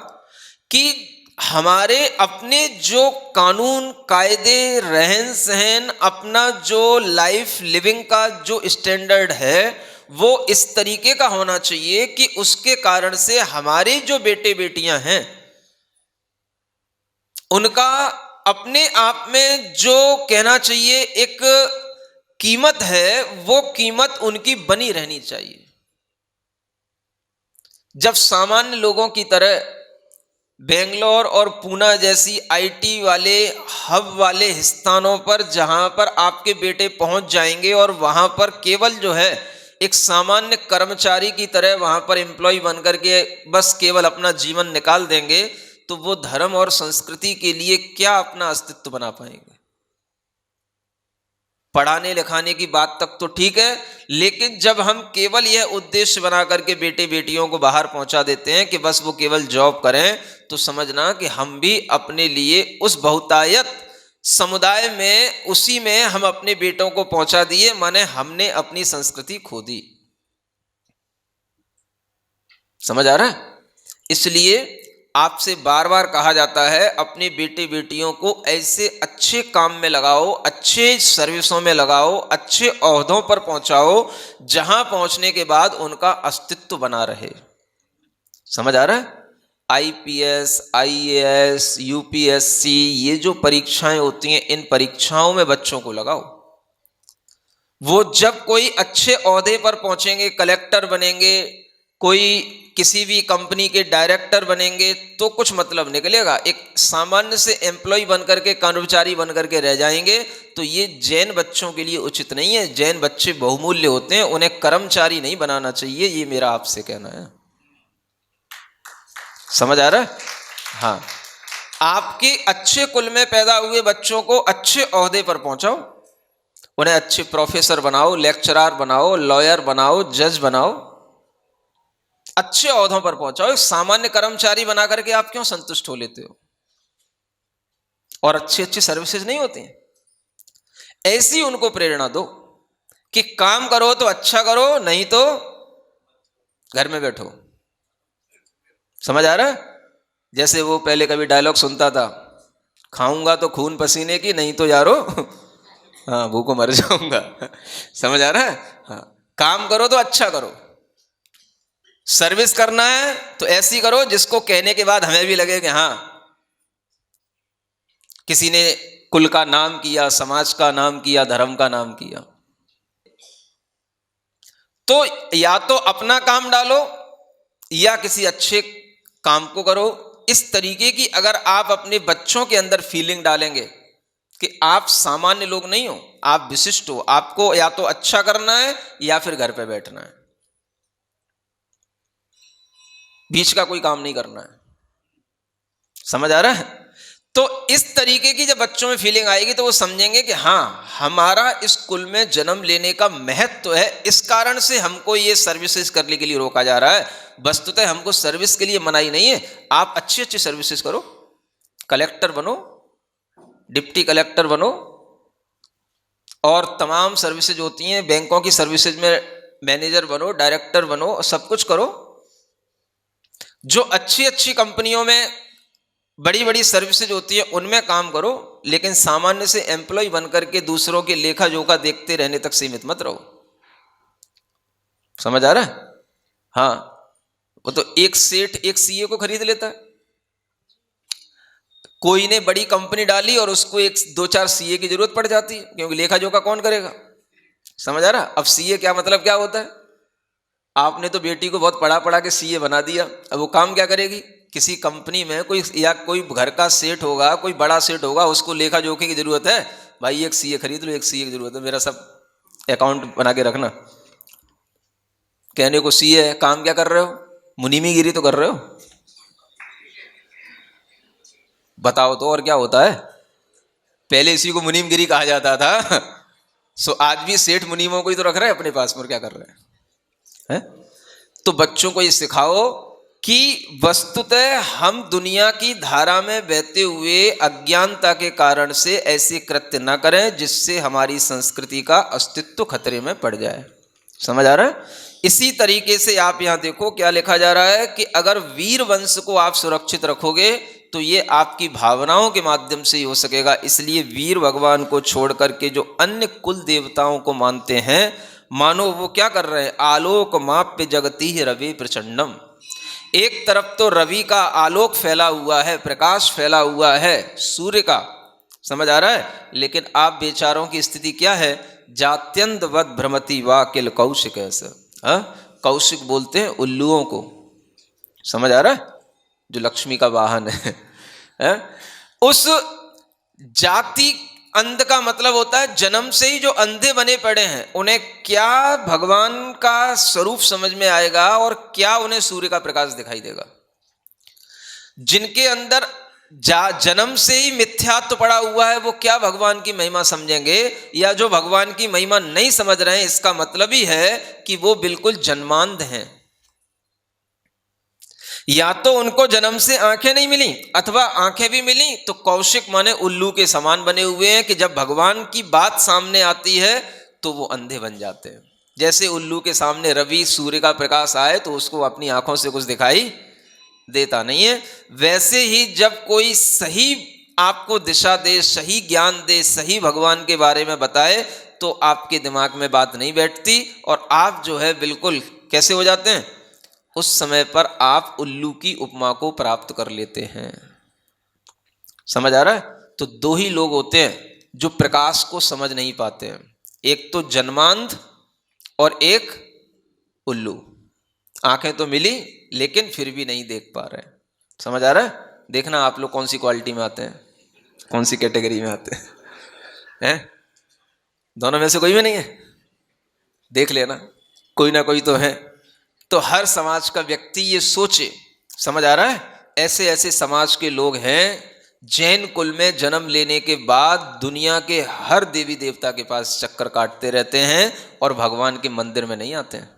कि हमारे अपने जो कानून, कायदे, रहन सहन, अपना जो लाइफ लिविंग का जो स्टैंडर्ड है, वो इस तरीके का होना चाहिए कि उसके कारण से हमारे जो बेटे बेटियां हैं उनका अपने आप में जो कहना चाहिए एक कीमत है, वो कीमत उनकी बनी रहनी चाहिए। जब सामान्य लोगों की तरह बेंगलोर और पूना जैसी आईटी वाले हब वाले स्थानों पर जहां पर आपके बेटे पहुंच जाएंगे और वहां पर केवल जो है एक सामान्य कर्मचारी की तरह वहां पर एम्प्लॉय बन करके बस केवल अपना जीवन निकाल देंगे, तो वो धर्म और संस्कृति के लिए क्या अपना अस्तित्व बना पाएंगे? पढ़ाने लिखाने की बात तक तो ठीक है, लेकिन जब हम केवल यह उद्देश्य बना करके बेटे बेटियों को बाहर पहुंचा देते हैं कि बस वो केवल जॉब करें, तो समझना कि हम भी अपने लिए उस बहुतायत समुदाय में, उसी में हम अपने बेटों को पहुंचा दिए, माने हमने अपनी संस्कृति खो दी। समझ आ रहा है? इसलिए आपसे बार बार कहा जाता है अपनी बेटे बेटियों को ऐसे अच्छे काम में लगाओ, अच्छे सर्विसों में लगाओ, अच्छे ओहदों पर पहुंचाओ जहां पहुंचने के बाद उनका अस्तित्व बना रहे। समझ आ रहा है? आईपीएस, आईएएस, यूपीएससी, ये जो परीक्षाएं होती हैं, इन परीक्षाओं में बच्चों को लगाओ। वो जब कोई अच्छे ओहदे पर पहुंचेंगे, कलेक्टर बनेंगे, कोई किसी भी कंपनी के डायरेक्टर बनेंगे, तो कुछ मतलब निकलेगा। एक सामान्य से एम्प्लॉय बनकर के, कर्मचारी बनकर के रह जाएंगे, तो ये जैन बच्चों के लिए उचित नहीं है। जैन बच्चे बहुमूल्य होते हैं, उन्हें कर्मचारी नहीं बनाना चाहिए। ये मेरा आपसे कहना है। समझ आ रहा है? हाँ, आपके अच्छे कुल में पैदा हुए बच्चों को अच्छे ओहदे पर पहुंचाओ, उन्हें अच्छे प्रोफेसर बनाओ, लेक्चरर बनाओ, लॉयर बनाओ, जज बनाओ, अच्छे ओहदों पर पहुंचाओ। सामान्य कर्मचारी बना करके आप क्यों संतुष्ट हो लेते हो? और अच्छी अच्छी सर्विसेज नहीं होती हैं? ऐसी उनको प्रेरणा दो कि काम करो तो अच्छा करो, नहीं तो घर में बैठो। समझ आ रहा है? जैसे वो पहले कभी डायलॉग सुनता था, खाऊंगा तो खून पसीने की, नहीं तो यारो हाँ भूखों मर जाऊंगा। समझ आ रहा है? हाँ, काम करो तो अच्छा करो, सर्विस करना है तो ऐसी करो जिसको कहने के बाद हमें भी लगे कि हाँ किसी ने कुल का नाम किया, समाज का नाम किया, धर्म का नाम किया। तो या तो अपना काम डालो या किसी अच्छे काम को करो। इस तरीके की अगर आप अपने बच्चों के अंदर फीलिंग डालेंगे कि आप सामान्य लोग नहीं हो, आप विशिष्ट हो, आपको या तो अच्छा करना है या फिर घर पे बैठना है, बीच का कोई काम नहीं करना है। समझ आ रहा है? तो इस तरीके की जब बच्चों में फीलिंग आएगी तो वो समझेंगे कि हाँ, हमारा इस कुल में जन्म लेने का महत्व है, इस कारण से हमको ये सर्विसेज करने के लिए रोका जा रहा है। वस्तुतः हमको सर्विस के लिए मनाही नहीं है। आप अच्छी अच्छी सर्विसेज करो, कलेक्टर बनो, डिप्टी कलेक्टर बनो, और तमाम सर्विसेज होती हैं बैंकों की सर्विसेज में मैनेजर बनो, डायरेक्टर बनो, सब कुछ करो। जो अच्छी अच्छी कंपनियों में बड़ी बड़ी सर्विसेज होती है उनमें काम करो, लेकिन सामान्य से एम्प्लॉय बनकर के दूसरों के लेखा जोखा देखते रहने तक सीमित मत रहो। समझ आ रहा है? हाँ, वो तो एक सेठ एक सीए को खरीद लेता है। कोई ने बड़ी कंपनी डाली और उसको एक दो चार सीए की जरूरत पड़ जाती है, क्योंकि लेखा जोखा कौन करेगा? समझ आ रहा? अब सीए क्या मतलब क्या होता है? आपने तो बेटी को बहुत पढ़ा पढ़ा के सीए बना दिया, अब वो काम क्या करेगी? किसी कंपनी में कोई या कोई घर का सेठ होगा, कोई बड़ा सेठ होगा, उसको लेखा जोखे की जरूरत है, भाई एक सीए खरीद लो, एक सीए की जरूरत है, मेरा सब अकाउंट बना के रखना। कहने को सीए, काम क्या कर रहे हो? मुनीमीगिरी तो कर रहे हो। बताओ तो और क्या होता है? पहले इसी को मुनीमगिरी कहा जाता था। सो आज भी सेठ मुनीमों को ही तो रख रहे हैं अपने पास में, क्या कर रहे हैं? तो बच्चों को ये सिखाओ कि वस्तुतः हम दुनिया की धारा में बहते हुए अज्ञानता के कारण से ऐसे कृत्य न करें जिससे हमारी संस्कृति का अस्तित्व खतरे में पड़ जाए। समझ आ रहा है? इसी तरीके से आप यहां देखो क्या लिखा जा रहा है कि अगर वीर वंश को आप सुरक्षित रखोगे तो ये आपकी भावनाओं के माध्यम से ही हो सकेगा। इसलिए वीर भगवान को छोड़ करके जो अन्य कुल देवताओं को मानते हैं, मानो वो क्या कर रहे हैं? आलोक माप्य जगती ही रवि प्रचंडम। एक तरफ तो रवि का आलोक फैला हुआ है, प्रकाश फैला हुआ है सूर्य का। समझ आ रहा है? लेकिन आप बेचारों की स्थिति क्या है? जात्यंत वद भ्रमति वा किल कौशिक। ऐसा कौशिक बोलते हैं उल्लुओं को। समझ आ रहा है? जो लक्ष्मी का वाहन है। उस जाति अंध का मतलब होता है जन्म से ही जो अंधे बने पड़े हैं, उन्हें क्या भगवान का स्वरूप समझ में आएगा और क्या उन्हें सूर्य का प्रकाश दिखाई देगा? जिनके अंदर जन्म से ही मिथ्यात्व पड़ा हुआ है, वो क्या भगवान की महिमा समझेंगे? या जो भगवान की महिमा नहीं समझ रहे हैं, इसका मतलब ही है कि वो बिल्कुल जन्मांध हैं। या तो उनको जन्म से आंखें नहीं मिली, अथवा आंखें भी मिली तो कौशिक माने उल्लू के समान बने हुए हैं कि जब भगवान की बात सामने आती है तो वो अंधे बन जाते हैं। जैसे उल्लू के सामने रवि सूर्य का प्रकाश आए तो उसको अपनी आंखों से कुछ दिखाई देता नहीं है। वैसे ही जब कोई सही आपको दिशा दे, सही ज्ञान दे, सही भगवान के बारे में बताए, तो आपके दिमाग में बात नहीं बैठती और आप जो है बिल्कुल कैसे हो जाते हैं, उस समय पर आप उल्लू की उपमा को प्राप्त कर लेते हैं। समझ आ रहा है? तो दो ही लोग होते हैं जो प्रकाश को समझ नहीं पाते हैं, एक तो जन्मांध और एक उल्लू। आंखें तो मिली लेकिन फिर भी नहीं देख पा रहे। समझ आ रहा है? देखना आप लोग कौन सी क्वालिटी में आते हैं, कौन सी कैटेगरी में आते हैं? दोनों में से कोई भी नहीं है, देख लेना, कोई ना कोई तो है। तो हर समाज का व्यक्ति ये सोचे, समझ आ रहा है? ऐसे ऐसे समाज के लोग हैं जैन कुल में जन्म लेने के बाद दुनिया के हर देवी देवता के पास चक्कर काटते रहते हैं और भगवान के मंदिर में नहीं आते हैं।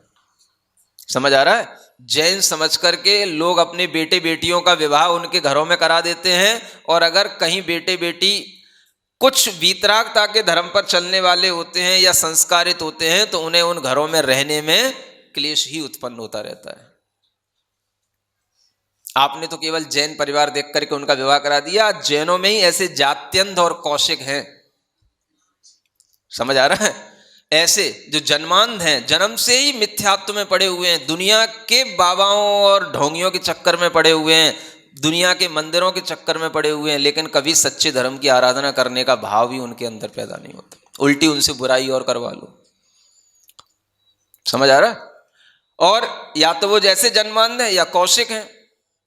समझ आ रहा है? जैन समझ करके लोग अपने बेटे बेटियों का विवाह उनके घरों में करा देते हैं, और अगर कहीं बेटे बेटी कुछ वीतरागता के धर्म पर चलने वाले होते हैं या संस्कारित होते हैं तो उन्हें उन घरों में रहने में क्लेश ही उत्पन्न होता रहता है। आपने तो केवल जैन परिवार देख करके उनका विवाह करा दिया। जैनों में ही ऐसे जात्यंध और कौशिक हैं, समझ आ रहा है? ऐसे जो जन्मांध हैं, जन्म से ही मिथ्यात्व में पड़े हुए हैं, दुनिया के बाबाओं और ढोंगियों के चक्कर में पड़े हुए हैं, दुनिया के मंदिरों के चक्कर में पड़े हुए हैं, लेकिन कभी सच्चे धर्म की आराधना करने का भाव ही उनके अंदर पैदा नहीं होता। उल्टी उनसे बुराई और करवा लो। समझ आ रहा है? और या तो वो जैसे जन्मांध है या कौशिक हैं,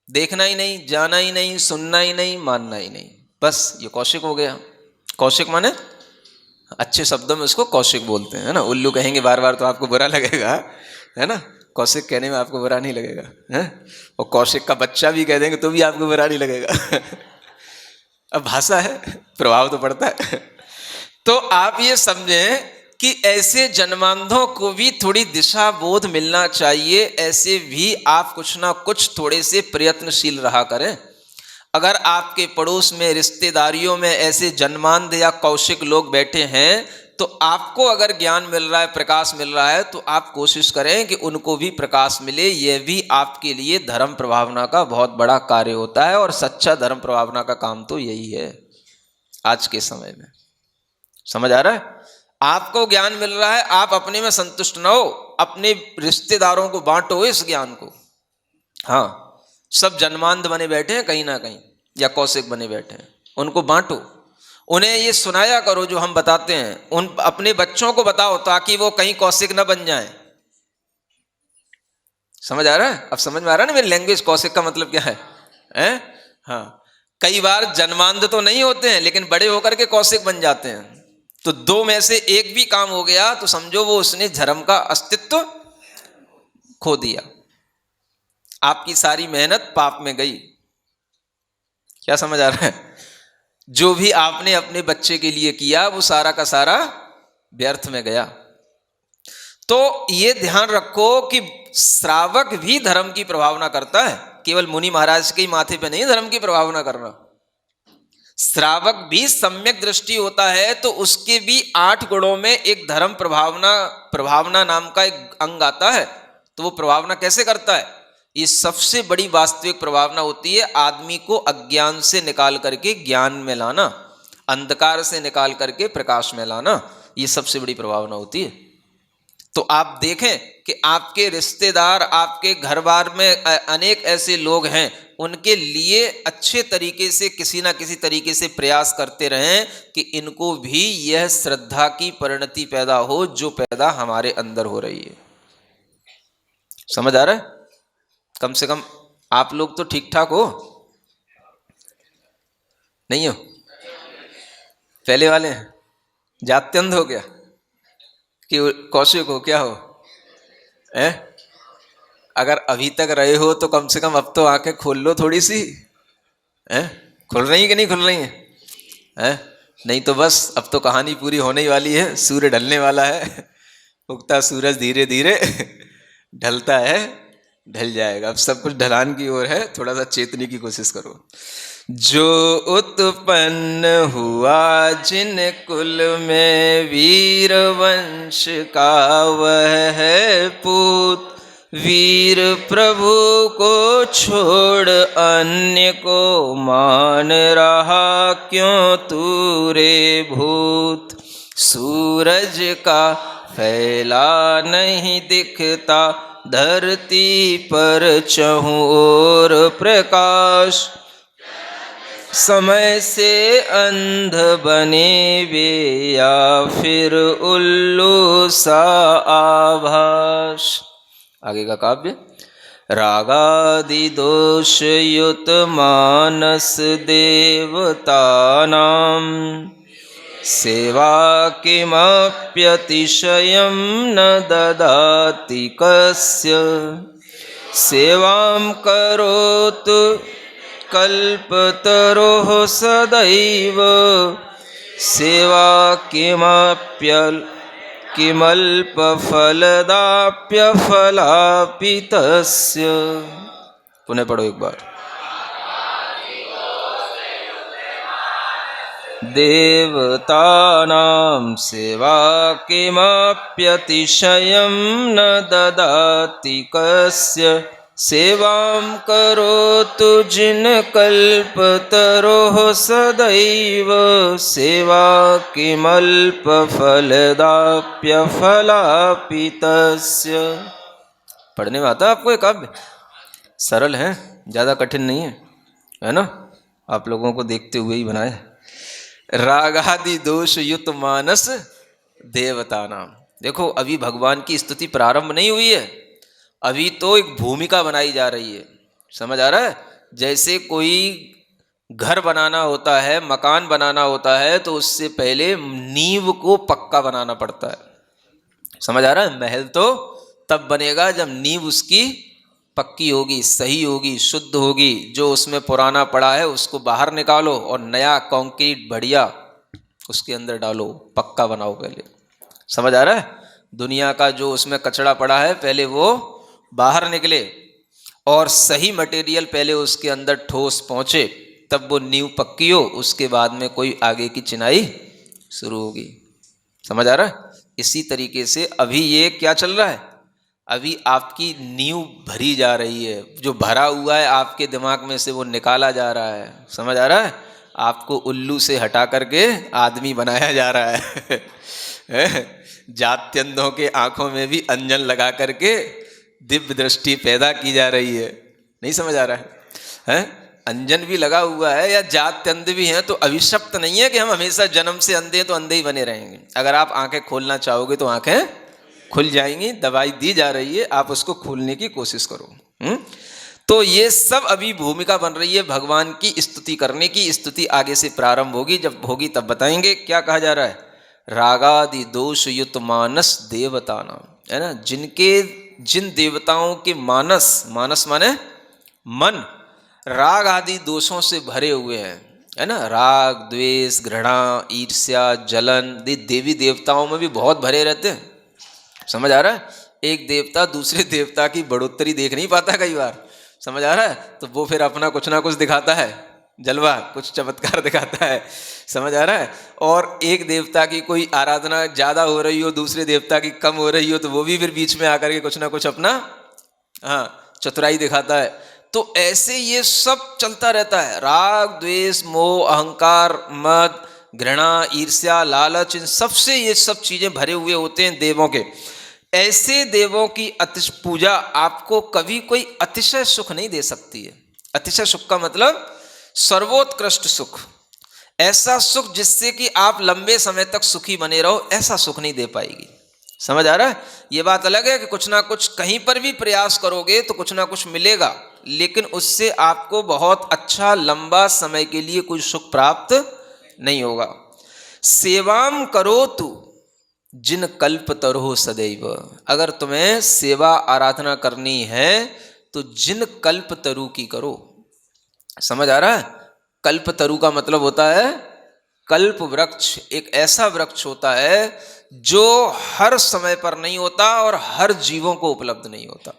देखना ही नहीं, जाना ही नहीं, सुनना ही नहीं, मानना ही नहीं, बस ये कौशिक हो गया। कौशिक माने अच्छे शब्दों में उसको कौशिक बोलते हैं, है ना? उल्लू कहेंगे बार बार तो आपको बुरा लगेगा, है ना? कौशिक कहने में आपको बुरा नहीं लगेगा, है? और कौशिक का बच्चा भी कह देंगे तो भी आपको बुरा नहीं लगेगा। अब भाषा है, प्रभाव तो पड़ता है। तो आप ये समझें कि ऐसे जन्मांधों को भी थोड़ी दिशा बोध मिलना चाहिए। ऐसे भी आप कुछ ना कुछ थोड़े से प्रयत्नशील रहा करें। अगर आपके पड़ोस में, रिश्तेदारियों में ऐसे जन्मांध या कौशिक लोग बैठे हैं तो आपको अगर ज्ञान मिल रहा है, प्रकाश मिल रहा है, तो आप कोशिश करें कि उनको भी प्रकाश मिले। यह भी आपके लिए धर्म प्रभावना का बहुत बड़ा कार्य होता है, और सच्चा धर्म प्रभावना का काम तो यही है आज के समय में। समझ आ रहा है? आपको ज्ञान मिल रहा है, आप अपने में संतुष्ट न हो, अपने रिश्तेदारों को बांटो इस ज्ञान को। हाँ, सब जन्मांध बने बैठे हैं कहीं ना कहीं, या कौशिक बने बैठे हैं, उनको बांटो, उन्हें ये सुनाया करो जो हम बताते हैं। उन अपने बच्चों को बताओ ताकि वो कहीं कौशिक न बन जाएं। समझ आ रहा है? अब समझ में आ रहा है ना मेरी लैंग्वेज? कौशिक का मतलब क्या है? हाँ, कई बार जन्मांध तो नहीं होते हैं लेकिन बड़े होकर के कौशिक बन जाते हैं। तो दो में से एक भी काम हो गया तो समझो वो उसने धर्म का अस्तित्व खो दिया, आपकी सारी मेहनत पाप में गई। क्या समझ आ रहा है? जो भी आपने अपने बच्चे के लिए किया वो सारा का सारा व्यर्थ में गया। तो ये ध्यान रखो कि श्रावक भी धर्म की प्रभावना करता है, केवल मुनि महाराज के ही माथे पे नहीं धर्म की प्रभावना करना। श्रावक भी सम्यक दृष्टि होता है तो उसके भी 8 गुणों में एक धर्म प्रभावना नाम का एक अंग आता है। तो वो प्रभावना कैसे करता है? ये सबसे बड़ी वास्तविक प्रभावना होती है आदमी को अज्ञान से निकाल करके ज्ञान में लाना, अंधकार से निकाल करके प्रकाश में लाना। ये सबसे बड़ी प्रभावना होती है। तो आप देखें कि आपके रिश्तेदार, आपके घर बार में अनेक ऐसे लोग हैं, उनके लिए अच्छे तरीके से किसी ना किसी तरीके से प्रयास करते रहें कि इनको भी यह श्रद्धा की परिणति पैदा हो जो पैदा हमारे अंदर हो रही है। समझ आ रहा है? कम से कम आप लोग तो ठीक ठाक हो, नहीं हो? पहले वाले हैं जात्यंध हो गया कि कौशिक हो, क्या हो? अगर अभी तक रहे हो तो कम से कम अब तो आंखें खोल लो थोड़ी सी। खुल रही है कि नहीं खुल रही है? नहीं तो बस अब तो कहानी पूरी होने ही वाली है। सूर्य ढलने वाला है, उगता सूरज धीरे धीरे ढलता है, ढल जाएगा। अब सब कुछ ढलान की ओर है, थोड़ा सा चेतने की कोशिश करो। जो उत्पन्न हुआ जिन कुल में वीर वंश का वह है पूत, वीर प्रभु को छोड़ अन्य को मान रहा क्यों तू रे भूत। सूरज का फैला नहीं दिखता धरती पर चहुं ओर प्रकाश। समय से अंध बने वे या फिर उल्लू सा आभास। आगे का काव्य। रागादि दोष युत मानस देवता नाम सेवा किमप्यतिशयं न ददाति कस्य। सेवां करोतु कल्पतरोः सदैव सेवा किमल्पफलदाप्यफलापि तस्य। पुनः पढ़ो एक बार। देवतानां सेवा किमप्यतिशयं न ददाति कस्य। सेवां करोतु जिन कल्पतरोः सदैव सेवा किमल्पफलदाप्यफलापि तस्य। पढ़ने में आता है आपको? एक काव्य सरल है, ज़्यादा कठिन नहीं है ना? आप लोगों को देखते हुए ही बनाए। रागादि दोष युत मानस देवता नाम। देखो अभी भगवान की स्तुति प्रारंभ नहीं हुई है, अभी तो एक भूमिका बनाई जा रही है। समझ आ रहा है? जैसे कोई घर बनाना होता है, मकान बनाना होता है, तो उससे पहले नींव को पक्का बनाना पड़ता है। समझ आ रहा है? महल तो तब बनेगा जब नींव उसकी पक्की होगी, सही होगी, शुद्ध होगी। जो उसमें पुराना पड़ा है उसको बाहर निकालो और नया कंक्रीट बढ़िया उसके अंदर डालो, पक्का बनाओ पहले। समझ आ रहा है? दुनिया का जो उसमें कचरा पड़ा है पहले वो बाहर निकले और सही मटेरियल पहले उसके अंदर ठोस पहुँचे, तब वो नींव पक्की हो, उसके बाद में कोई आगे की चिनाई शुरू होगी। समझ आ रहा है? इसी तरीके से अभी ये क्या चल रहा है? अभी आपकी नींव भरी जा रही है। जो भरा हुआ है आपके दिमाग में से वो निकाला जा रहा है। समझ आ रहा है? आपको उल्लू से हटा करके आदमी बनाया जा रहा है। जात्यंधों के आंखों में भी अंजन लगा करके दिव्य दृष्टि पैदा की जा रही है। नहीं समझ आ रहा है? अंजन भी लगा हुआ है या जात्यंध भी हैं, तो अभिशप्त नहीं है कि हम हमेशा जन्म से अंधे हैं तो अंधे ही बने रहेंगे। अगर आप आंखें खोलना चाहोगे तो आंखें खुल जाएंगी। दवाई दी जा रही है, आप उसको खोलने की कोशिश करो। तो ये सब अभी भूमिका बन रही है भगवान की स्तुति करने की। स्तुति आगे से प्रारंभ होगी, जब होगी तब बताएंगे। क्या कहा जा रहा है? रागादि दोष युत मानस देवता नाम, है ना? जिन देवताओं के मानस, मानस माने मन, राग आदि दोषों से भरे हुए हैं, है ना? राग, द्वेष, घृणा, ईर्ष्या, जलन, देवी देवताओं में भी बहुत भरे रहते हैं। समझ आ रहा है? एक देवता दूसरे देवता की बढ़ोतरी देख नहीं पाता कई बार। समझ आ रहा है? तो वो फिर अपना कुछ ना कुछ दिखाता है, जलवा, कुछ चमत्कार दिखाता है। समझ आ रहा है? और एक देवता की कोई आराधना ज़्यादा हो रही हो, दूसरे देवता की कम हो रही हो, तो वो भी फिर बीच में आकर के कुछ ना कुछ अपना चतुराई दिखाता है। तो ऐसे ये सब चलता रहता है। राग, द्वेष, मोह, अहंकार, मद, घृणा, ईर्ष्या, लालच, इन सबसे ये सब चीज़ें भरे हुए होते हैं देवों के। ऐसे देवों की पूजा आपको कभी कोई अतिशय सुख नहीं दे सकती है। अतिशय सुख का मतलब सर्वोत्कृष्ट सुख, ऐसा सुख जिससे कि आप लंबे समय तक सुखी बने रहो, ऐसा सुख नहीं दे पाएगी। समझ आ रहा है? ये बात अलग है कि कुछ ना कुछ कहीं पर भी प्रयास करोगे तो कुछ ना कुछ मिलेगा, लेकिन उससे आपको बहुत अच्छा लंबा समय के लिए कोई सुख प्राप्त नहीं होगा। सेवाम करो तू जिन कल्प तरो सदैव। अगर तुम्हें सेवा आराधना करनी है तो जिन कल्प तरु की करो। समझ आ रहा है? कल्प तरु का मतलब होता है कल्प वृक्ष। एक ऐसा वृक्ष होता है जो हर समय पर नहीं होता और हर जीवों को उपलब्ध नहीं होता।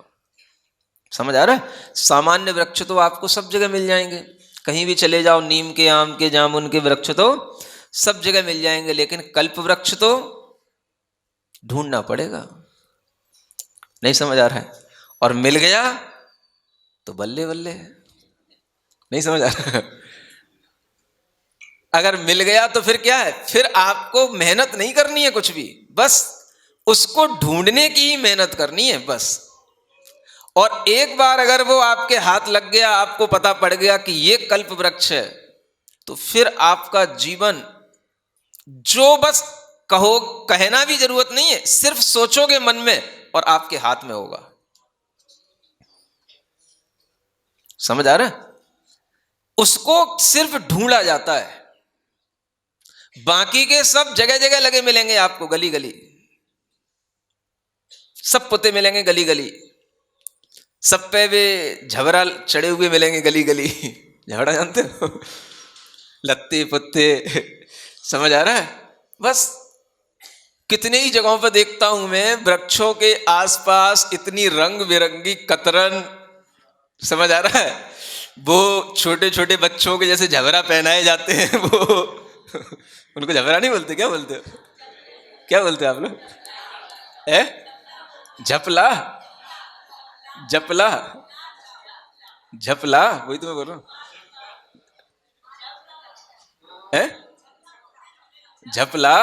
समझ आ रहा है? सामान्य वृक्ष तो आपको सब जगह मिल जाएंगे, कहीं भी चले जाओ, नीम के, आम के, जामुन के वृक्ष तो सब जगह मिल जाएंगे, लेकिन कल्प वृक्ष तो ढूंढना पड़ेगा। नहीं समझ आ रहा है? और मिल गया तो बल्ले बल्ले। नहीं समझ आ रहा? अगर मिल गया तो फिर क्या है, फिर आपको मेहनत नहीं करनी है कुछ भी, बस उसको ढूंढने की ही मेहनत करनी है बस। और एक बार अगर वो आपके हाथ लग गया, आपको पता पड़ गया कि ये कल्प वृक्ष है, तो फिर आपका जीवन जो बस कहो, कहना भी जरूरत नहीं है, सिर्फ सोचोगे मन में और आपके हाथ में होगा। समझ आ रहा है? उसको सिर्फ ढूंढा जाता है, बाकी के सब जगह जगह लगे मिलेंगे आपको, गली गली सब पुते मिलेंगे, गली गली सब पे वे झबरा चढ़े हुए मिलेंगे, गली गली। झबरा जानते हो? लत्ते पुत्ते। समझ आ रहा है? बस कितने ही जगहों पर देखता हूं मैं, वृक्षों के आसपास इतनी रंग बिरंगी कतरन। समझ आ रहा है? वो छोटे छोटे बच्चों के जैसे झबरा पहनाए जाते हैं वो। उनको झबरा नहीं बोलते, क्या बोलते हो? क्या बोलते हैं आप लोग? है झपला, झपला, झपला, वही तो मैं बोल रहा हूं। है झपला,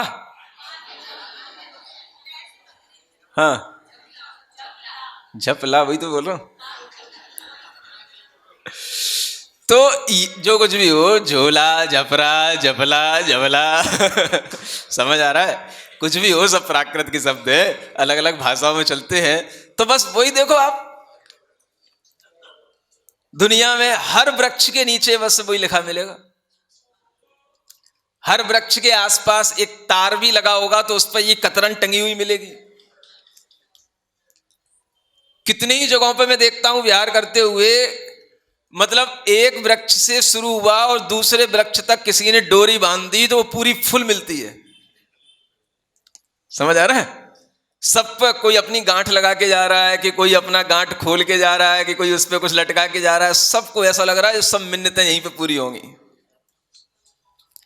हाँ झपला, वही तो बोल रहा हूं। तो जो कुछ भी हो, झोला, झपरा, झपला, झबला। समझ आ रहा है? कुछ भी हो, सब प्राकृत के शब्द है, अलग अलग भाषाओं में चलते हैं। तो बस वही देखो आप, दुनिया में हर वृक्ष के नीचे बस वही लिखा मिलेगा। हर वृक्ष के आसपास एक तार भी लगा होगा तो उस पर ये कतरन टंगी हुई मिलेगी। कितनी ही जगहों पे मैं देखता हूं विहार करते हुए, मतलब एक वृक्ष से शुरू हुआ और दूसरे वृक्ष तक किसी ने डोरी बांध दी तो वो पूरी फुल मिलती है। समझ आ रहा है? सब पर कोई अपनी गांठ लगा के जा रहा है, कि कोई अपना गांठ खोल के जा रहा है, कि कोई उस पर कुछ लटका के जा रहा है। सबको ऐसा लग रहा है सब मिन्नतें यहीं पे पूरी होंगी।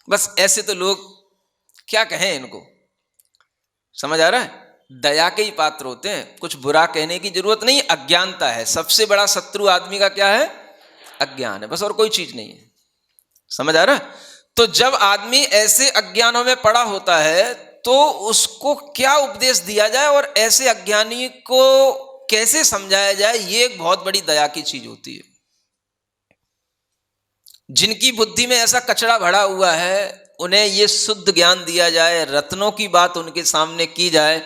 बस ऐसे तो लोग क्या कहें इनको। समझ आ रहा है? दया के ही पात्र होते हैं, कुछ बुरा कहने की जरूरत नहीं। अज्ञानता है सबसे बड़ा शत्रु आदमी का, क्या है? अज्ञान है, बस और कोई चीज नहीं है। समझ आ रहा है? तो जब आदमी ऐसे अज्ञानों में पड़ा होता है तो उसको क्या उपदेश दिया जाए और ऐसे अज्ञानी को कैसे समझाया जाए, ये एक बहुत बड़ी दया की चीज होती है। जिनकी बुद्धि में ऐसा कचरा भरा हुआ है, उन्हें ये शुद्ध ज्ञान दिया जाए, रत्नों की बात उनके सामने की जाए,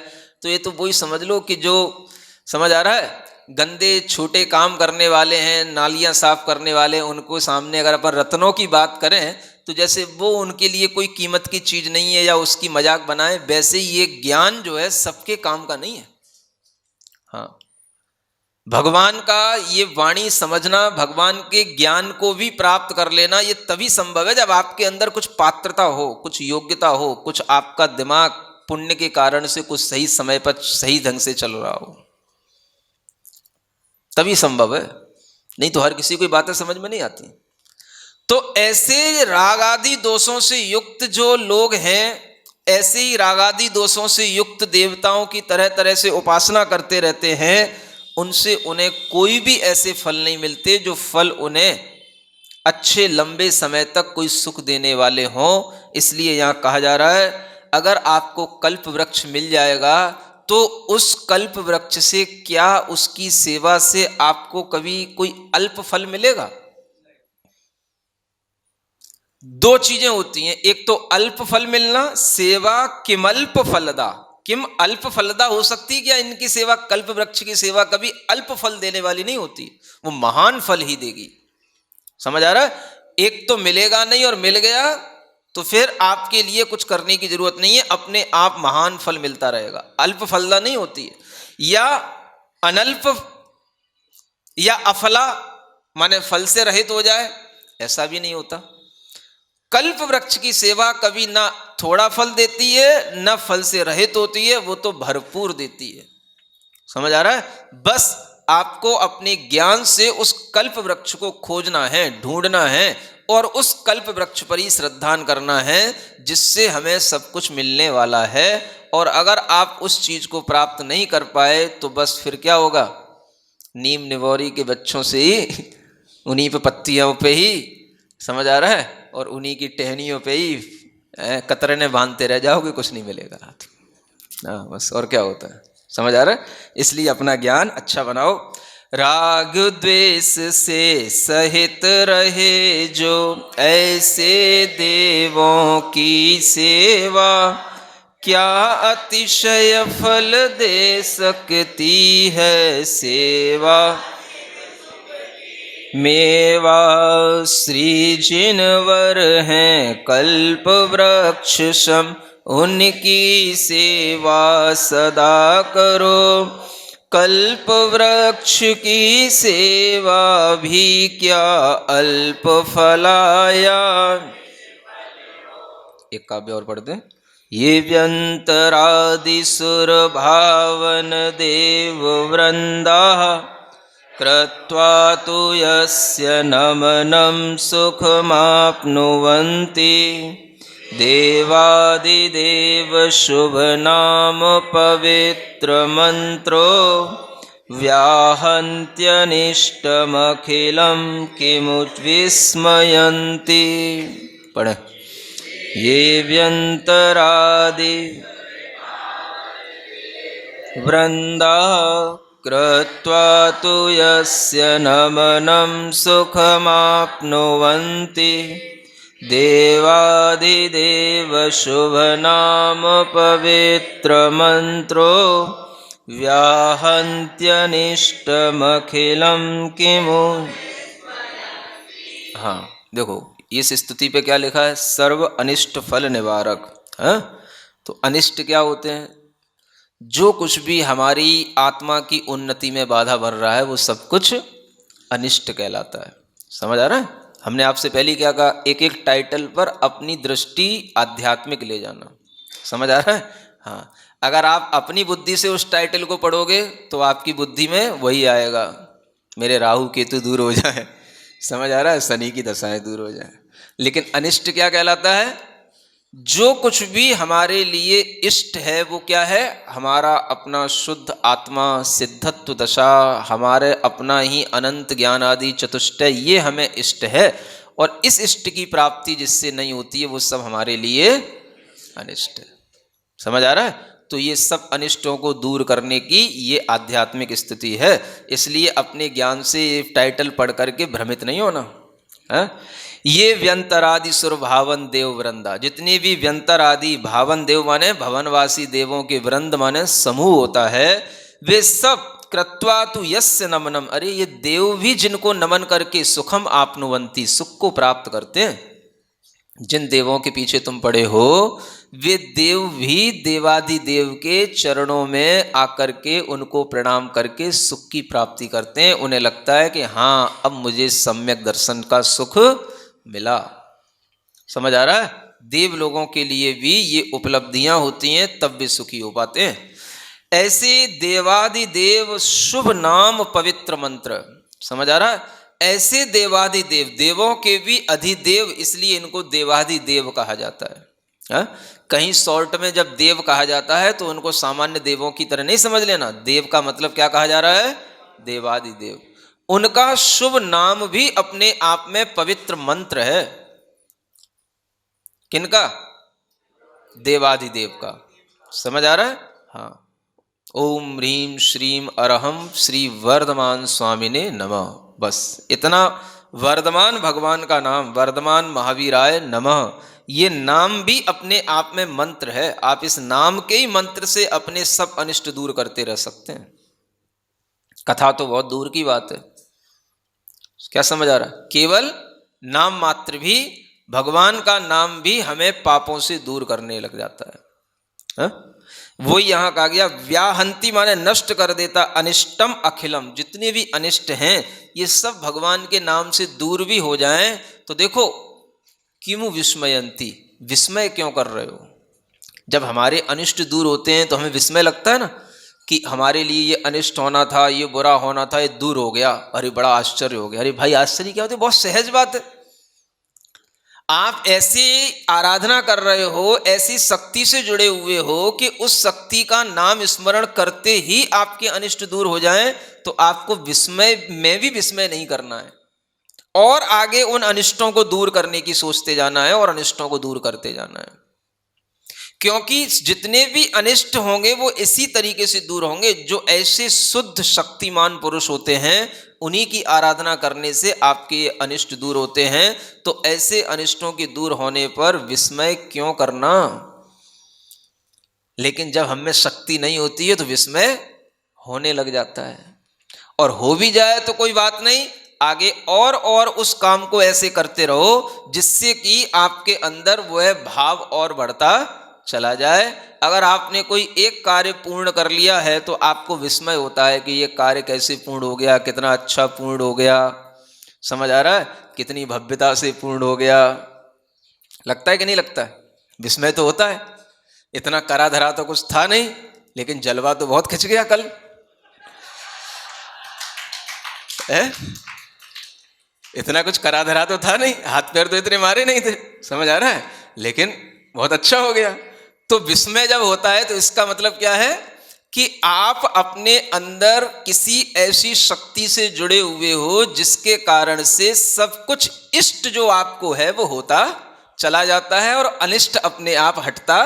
तो ये तो वही समझ लो कि जो, समझ आ रहा है, गंदे छोटे काम करने वाले हैं, नालियां साफ करने वाले, उनको सामने अगर अपन रत्नों की बात करें तो जैसे वो उनके लिए कोई कीमत की चीज नहीं है या उसकी मजाक बनाए, वैसे ही ये ज्ञान जो है सबके काम का नहीं है। हाँ, भगवान का ये वाणी समझना, भगवान के ज्ञान को भी प्राप्त कर लेना, ये तभी संभव है जब आपके अंदर कुछ पात्रता हो, कुछ योग्यता हो, कुछ आपका दिमाग पुण्य के कारण से कुछ सही समय पर सही ढंग से चल रहा हो, तभी संभव है। नहीं तो हर किसी को बातें समझ में नहीं आती। तो ऐसे राग आदि दोषों से युक्त जो लोग हैं, ऐसे ही राग आदि दोषों से युक्त देवताओं की तरह तरह से उपासना करते रहते हैं, उनसे उन्हें कोई भी ऐसे फल नहीं मिलते जो फल उन्हें अच्छे लंबे समय तक कोई सुख देने वाले हों। इसलिए यहाँ कहा जा रहा है, अगर आपको कल्प वृक्ष मिल जाएगा तो उस कल्प वृक्ष से क्या, उसकी सेवा से आपको कभी कोई अल्प फल मिलेगा? दो चीजें होती हैं, एक तो अल्प फल मिलना, सेवा किमल्प फलदा। किम अल्प फलदा हो सकती क्या? इनकी सेवा, कल्प वृक्ष की सेवा कभी अल्प फल देने वाली नहीं होती, वो महान फल ही देगी। समझ आ रहा है? एक तो मिलेगा नहीं, और मिल गया तो फिर आपके लिए कुछ करने की जरूरत नहीं है, अपने आप महान फल मिलता रहेगा। अल्प फलदा नहीं होती है, या अनल्प या अफला माने फल से रहित हो जाए, ऐसा भी नहीं होता। कल्प वृक्ष की सेवा कभी ना थोड़ा फल देती है ना फल से रहित होती है, वो तो भरपूर देती है। समझ आ रहा है? बस आपको अपने ज्ञान से उस कल्प वृक्ष को खोजना है, ढूंढना है, और उस कल्प वृक्ष पर ही श्रद्धान करना है जिससे हमें सब कुछ मिलने वाला है। और अगर आप उस चीज को प्राप्त नहीं कर पाए तो बस फिर क्या होगा? नीम निवौरी के बच्चों से ही, उन्हीं पे पत्तियों पे ही, समझ आ रहा है, और उन्हीं की टहनियों पे ही कतरने बांधते रह जाओगे, कुछ नहीं मिलेगा। हाँ बस, और क्या होता है, समझ आ रहा है। इसलिए अपना ज्ञान अच्छा बनाओ। राग द्वेष से सहित रहे जो, ऐसे देवों की सेवा, क्या अतिशय फल दे सकती है सेवा। मेवा श्री जिनवर हैं कल्प वृक्ष सम, उनकी सेवा सदा करो। कल्प वृक्ष की सेवा भी क्या अल्प फलाया। एक काव्य और पढ़ते हैं। ये व्यंतरादि सुर भावन देव वृंदा, कृत्वा तु यस्य नमनं सुखमाप्नुवन्ति। देवादिदेव शुभ नाम पवित्र मंत्रो, व्याहन्त्यनिष्टमखिलं किमुद्विस्मयन्ति। पढ़े। ये व्यंतरादि वृंदा, कृत्वा तु यस्य नमनं सुखमाप्नुवन्ति। देवादिदेव शुभ नाम पवित्र मंत्रो, व्याहन्त्यनिष्टमखिलं किमु। हाँ देखो, इस स्तुति पे क्या लिखा है, सर्व अनिष्ट फल निवारक है। तो अनिष्ट क्या होते हैं, जो कुछ भी हमारी आत्मा की उन्नति में बाधा बन रहा है वो सब कुछ अनिष्ट कहलाता है। समझ आ रहा है। हमने आपसे पहले क्या कहा, एक एक टाइटल पर अपनी दृष्टि आध्यात्मिक ले जाना। समझ आ रहा है। हाँ, अगर आप अपनी बुद्धि से उस टाइटल को पढ़ोगे तो आपकी बुद्धि में वही आएगा, मेरे राहु केतु दूर हो जाए, समझ आ रहा है, शनि की दशाएं दूर हो जाए। लेकिन अनिष्ट क्या कहलाता है, जो कुछ भी हमारे लिए इष्ट है वो क्या है, हमारा अपना शुद्ध आत्मा, सिद्धत्व दशा, हमारे अपना ही अनंत ज्ञान आदि चतुष्टय, ये हमें इष्ट है। और इस इष्ट की प्राप्ति जिससे नहीं होती है वो सब हमारे लिए अनिष्ट है। समझ आ रहा है। तो ये सब अनिष्टों को दूर करने की ये आध्यात्मिक स्थिति है। इसलिए अपने ज्ञान से ये टाइटल पढ़ करके भ्रमित नहीं होना है। ये व्यंतरादि सुर भावन देव वृंदा, जितने भी व्यंतर आदि, भावन देव माने भवनवासी देवों के, वृंद माने समूह होता है, वे सब कृत्वा तु यस्य नमनम, अरे ये देव भी जिनको नमन करके सुखम आपनुवंती, सुख को प्राप्त करते हैं। जिन देवों के पीछे तुम पड़े हो वे देव भी देवादिदेव के चरणों में आकर के उनको प्रणाम करके सुख की प्राप्ति करते हैं। उन्हें लगता है कि हाँ अब मुझे सम्यक दर्शन का सुख मिला। समझ आ रहा है। देव लोगों के लिए भी ये उपलब्धियां होती हैं, तब वे सुखी हो पाते हैं। ऐसे देवादिदेव शुभ नाम पवित्र मंत्र, समझ आ रहा है। ऐसे देवादिदेव, देवों के भी अधिदेव, इसलिए इनको देवादिदेव कहा जाता है। कहीं शॉर्ट में जब देव कहा जाता है तो उनको सामान्य देवों की तरह नहीं समझ लेना। देव का मतलब क्या कहा जा रहा है, देवादिदेव। उनका शुभ नाम भी अपने आप में पवित्र मंत्र है। किनका, देवादिदेव का। समझ आ रहा है। हाँ, ओम ह्रीम श्रीम अरहम श्री वर्धमान स्वामिने नमः। बस इतना, वर्धमान भगवान का नाम, वर्धमान महावीराय नमः, ये नाम भी अपने आप में मंत्र है। आप इस नाम के ही मंत्र से अपने सब अनिष्ट दूर करते रह सकते हैं। कथा तो बहुत दूर की बात है। क्या समझ आ रहा है। केवल नाम मात्र भी, भगवान का नाम भी हमें पापों से दूर करने लग जाता है। वो यहाँ कहा गया, व्याहंती माने नष्ट कर देता, अनिष्टम अखिलम, जितने भी अनिष्ट हैं ये सब भगवान के नाम से दूर भी हो जाएं तो देखो, किमु विस्मयंती, विस्मय क्यों कर रहे हो। जब हमारे अनिष्ट दूर होते हैं तो हमें विस्मय लगता है ना, कि हमारे लिए ये अनिष्ट होना था, ये बुरा होना था, ये दूर हो गया, अरे बड़ा आश्चर्य हो गया। अरे भाई आश्चर्य क्या होता है, बहुत सहज बात है। आप ऐसी आराधना कर रहे हो, ऐसी शक्ति से जुड़े हुए हो कि उस शक्ति का नाम स्मरण करते ही आपके अनिष्ट दूर हो जाएं, तो आपको विस्मय में भी विस्मय नहीं करना है और आगे उन अनिष्टों को दूर करने की सोचते जाना है और अनिष्टों को दूर करते जाना है। क्योंकि जितने भी अनिष्ट होंगे वो इसी तरीके से दूर होंगे। जो ऐसे शुद्ध शक्तिमान पुरुष होते हैं, उन्हीं की आराधना करने से आपके अनिष्ट दूर होते हैं। तो ऐसे अनिष्टों के दूर होने पर विस्मय क्यों करना। लेकिन जब हम में शक्ति नहीं होती है तो विस्मय होने लग जाता है, और हो भी जाए तो कोई बात नहीं, आगे और उस काम को ऐसे करते रहो जिससे कि आपके अंदर वह भाव और बढ़ता चला जाए। अगर आपने कोई एक कार्य पूर्ण कर लिया है तो आपको विस्मय होता है कि ये कार्य कैसे पूर्ण हो गया, कितना अच्छा पूर्ण हो गया, समझ आ रहा है, कितनी भव्यता से पूर्ण हो गया। लगता है कि नहीं लगता है? विस्मय तो होता है। इतना करा धरा तो कुछ था नहीं, लेकिन जलवा तो बहुत खिंच गया कल है? इतना कुछ करा धरा तो था नहीं, हाथ पैर तो इतने मारे नहीं थे, समझ आ रहा है, लेकिन बहुत अच्छा हो गया। तो विस्मय जब होता है तो इसका मतलब क्या है कि आप अपने अंदर किसी ऐसी शक्ति से जुड़े हुए हो जिसके कारण से सब कुछ इष्ट जो आपको है वो होता चला जाता है और अनिष्ट अपने आप हटता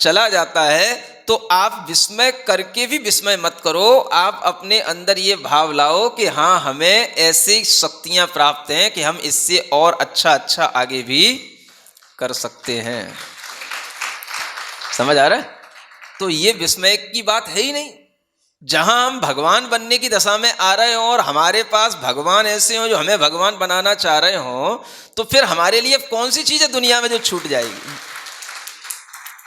चला जाता है। तो आप विस्मय करके भी विस्मय मत करो, आप अपने अंदर ये भाव लाओ कि हाँ, हमें ऐसी शक्तियां प्राप्त हैं कि हम इससे और अच्छा आगे भी कर सकते हैं। समझ आ रहा है? तो ये विस्मय की बात है ही नहीं। जहां हम भगवान बनने की दशा में आ रहे हो और हमारे पास भगवान ऐसे हो जो हमें भगवान बनाना चाह रहे हो, तो फिर हमारे लिए कौन सी चीज है दुनिया में जो छूट जाएगी?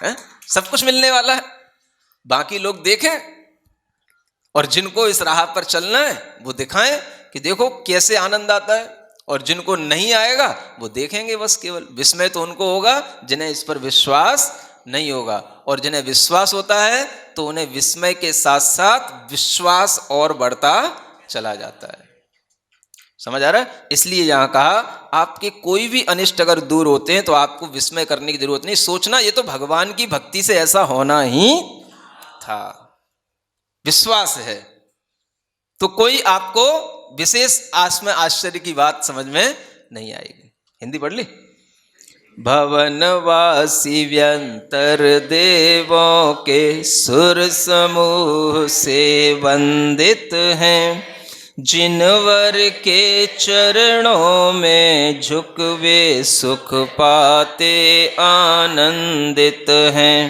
है? सब कुछ मिलने वाला है। बाकी लोग देखें और जिनको इस राह पर चलना है वो दिखाएं कि देखो कैसे आनंद आता है, और जिनको नहीं आएगा वो देखेंगे बस। केवल विस्मय तो उनको होगा जिन्हें इस पर विश्वास नहीं होगा, और जिन्हें विश्वास होता है तो उन्हें विस्मय के साथ साथ विश्वास और बढ़ता चला जाता है। समझ आ रहा है? इसलिए यहां कहा आपके कोई भी अनिष्ट अगर दूर होते हैं तो आपको विस्मय करने की जरूरत नहीं। सोचना ये तो भगवान की भक्ति से ऐसा होना ही था, विश्वास है, तो कोई आपको विशेष आश्चर्य की बात समझ में नहीं आएगी। हिंदी पढ़ ली। भवनवासी व्यंतर देवों के सुर समूह से वंदित हैं, जिनवर के चरणों में झुक वे सुख पाते आनंदित हैं।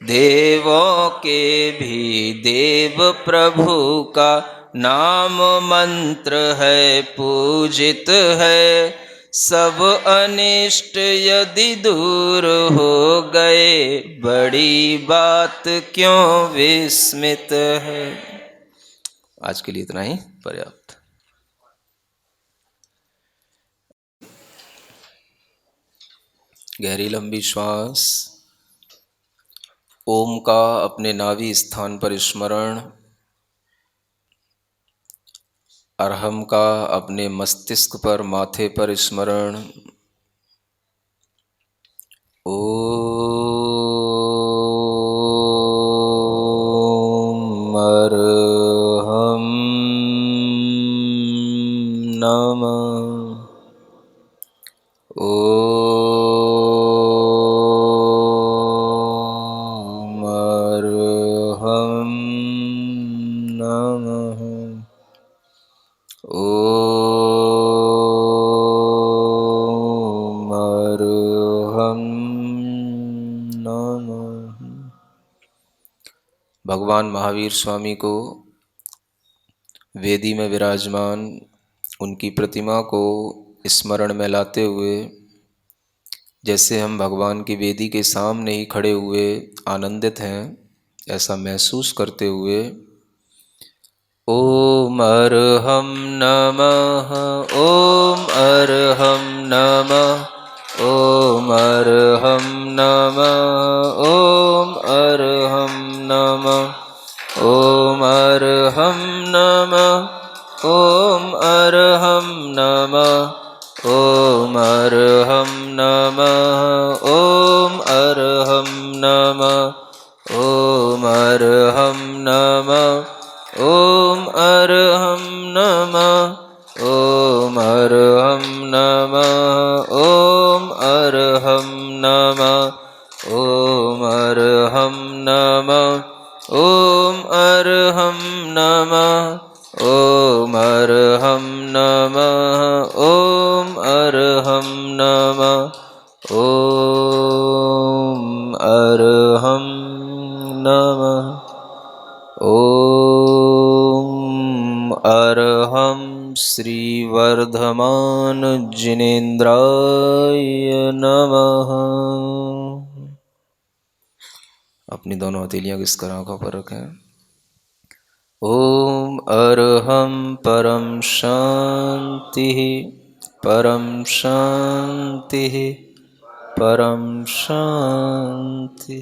देवों के भी देव प्रभु का नाम मंत्र है पूजित है, सब अनिष्ट यदि दूर हो गए, बड़ी बात क्यों विस्मित है। आज के लिए इतना ही पर्याप्त। गहरी लंबी श्वास। ओम का अपने नाभि स्थान पर स्मरण, अरहम का अपने मस्तिष्क पर माथे पर स्मरण। ओम अरहम नमः। ओम अरहम नमः। ओम अरहम नमः। भगवान महावीर स्वामी को वेदी में विराजमान उनकी प्रतिमा को स्मरण में लाते हुए, जैसे हम भगवान की वेदी के सामने ही खड़े हुए आनंदित हैं, ऐसा महसूस करते हुए ओम अरहम नमः। ओम अरहम नमः। ओम अरहम नमः। ओम अरहम नमः। ओम अरहम नमः। ओम अरहम नमः। ॐ अर्हं नमः ॐ अर्हं नमः ॐ अर्हं नमः ॐ अर्हं नमः ॐ अर्हं नमः ॐ अर्हं नमः ॐ अर्हं नमः ॐ अर्हं नमः ॐ अर्हं नमः ॐ अर्हं नमः ॐ अर्हं नमः ॐ अर्हं श्रीवर्धमान जिनेन्द्राय नमः। अपनी दोनों हथेलियां किसकर आंखों पर रखें। ॐ अर्हं परम शांति परम शांति परम शांति।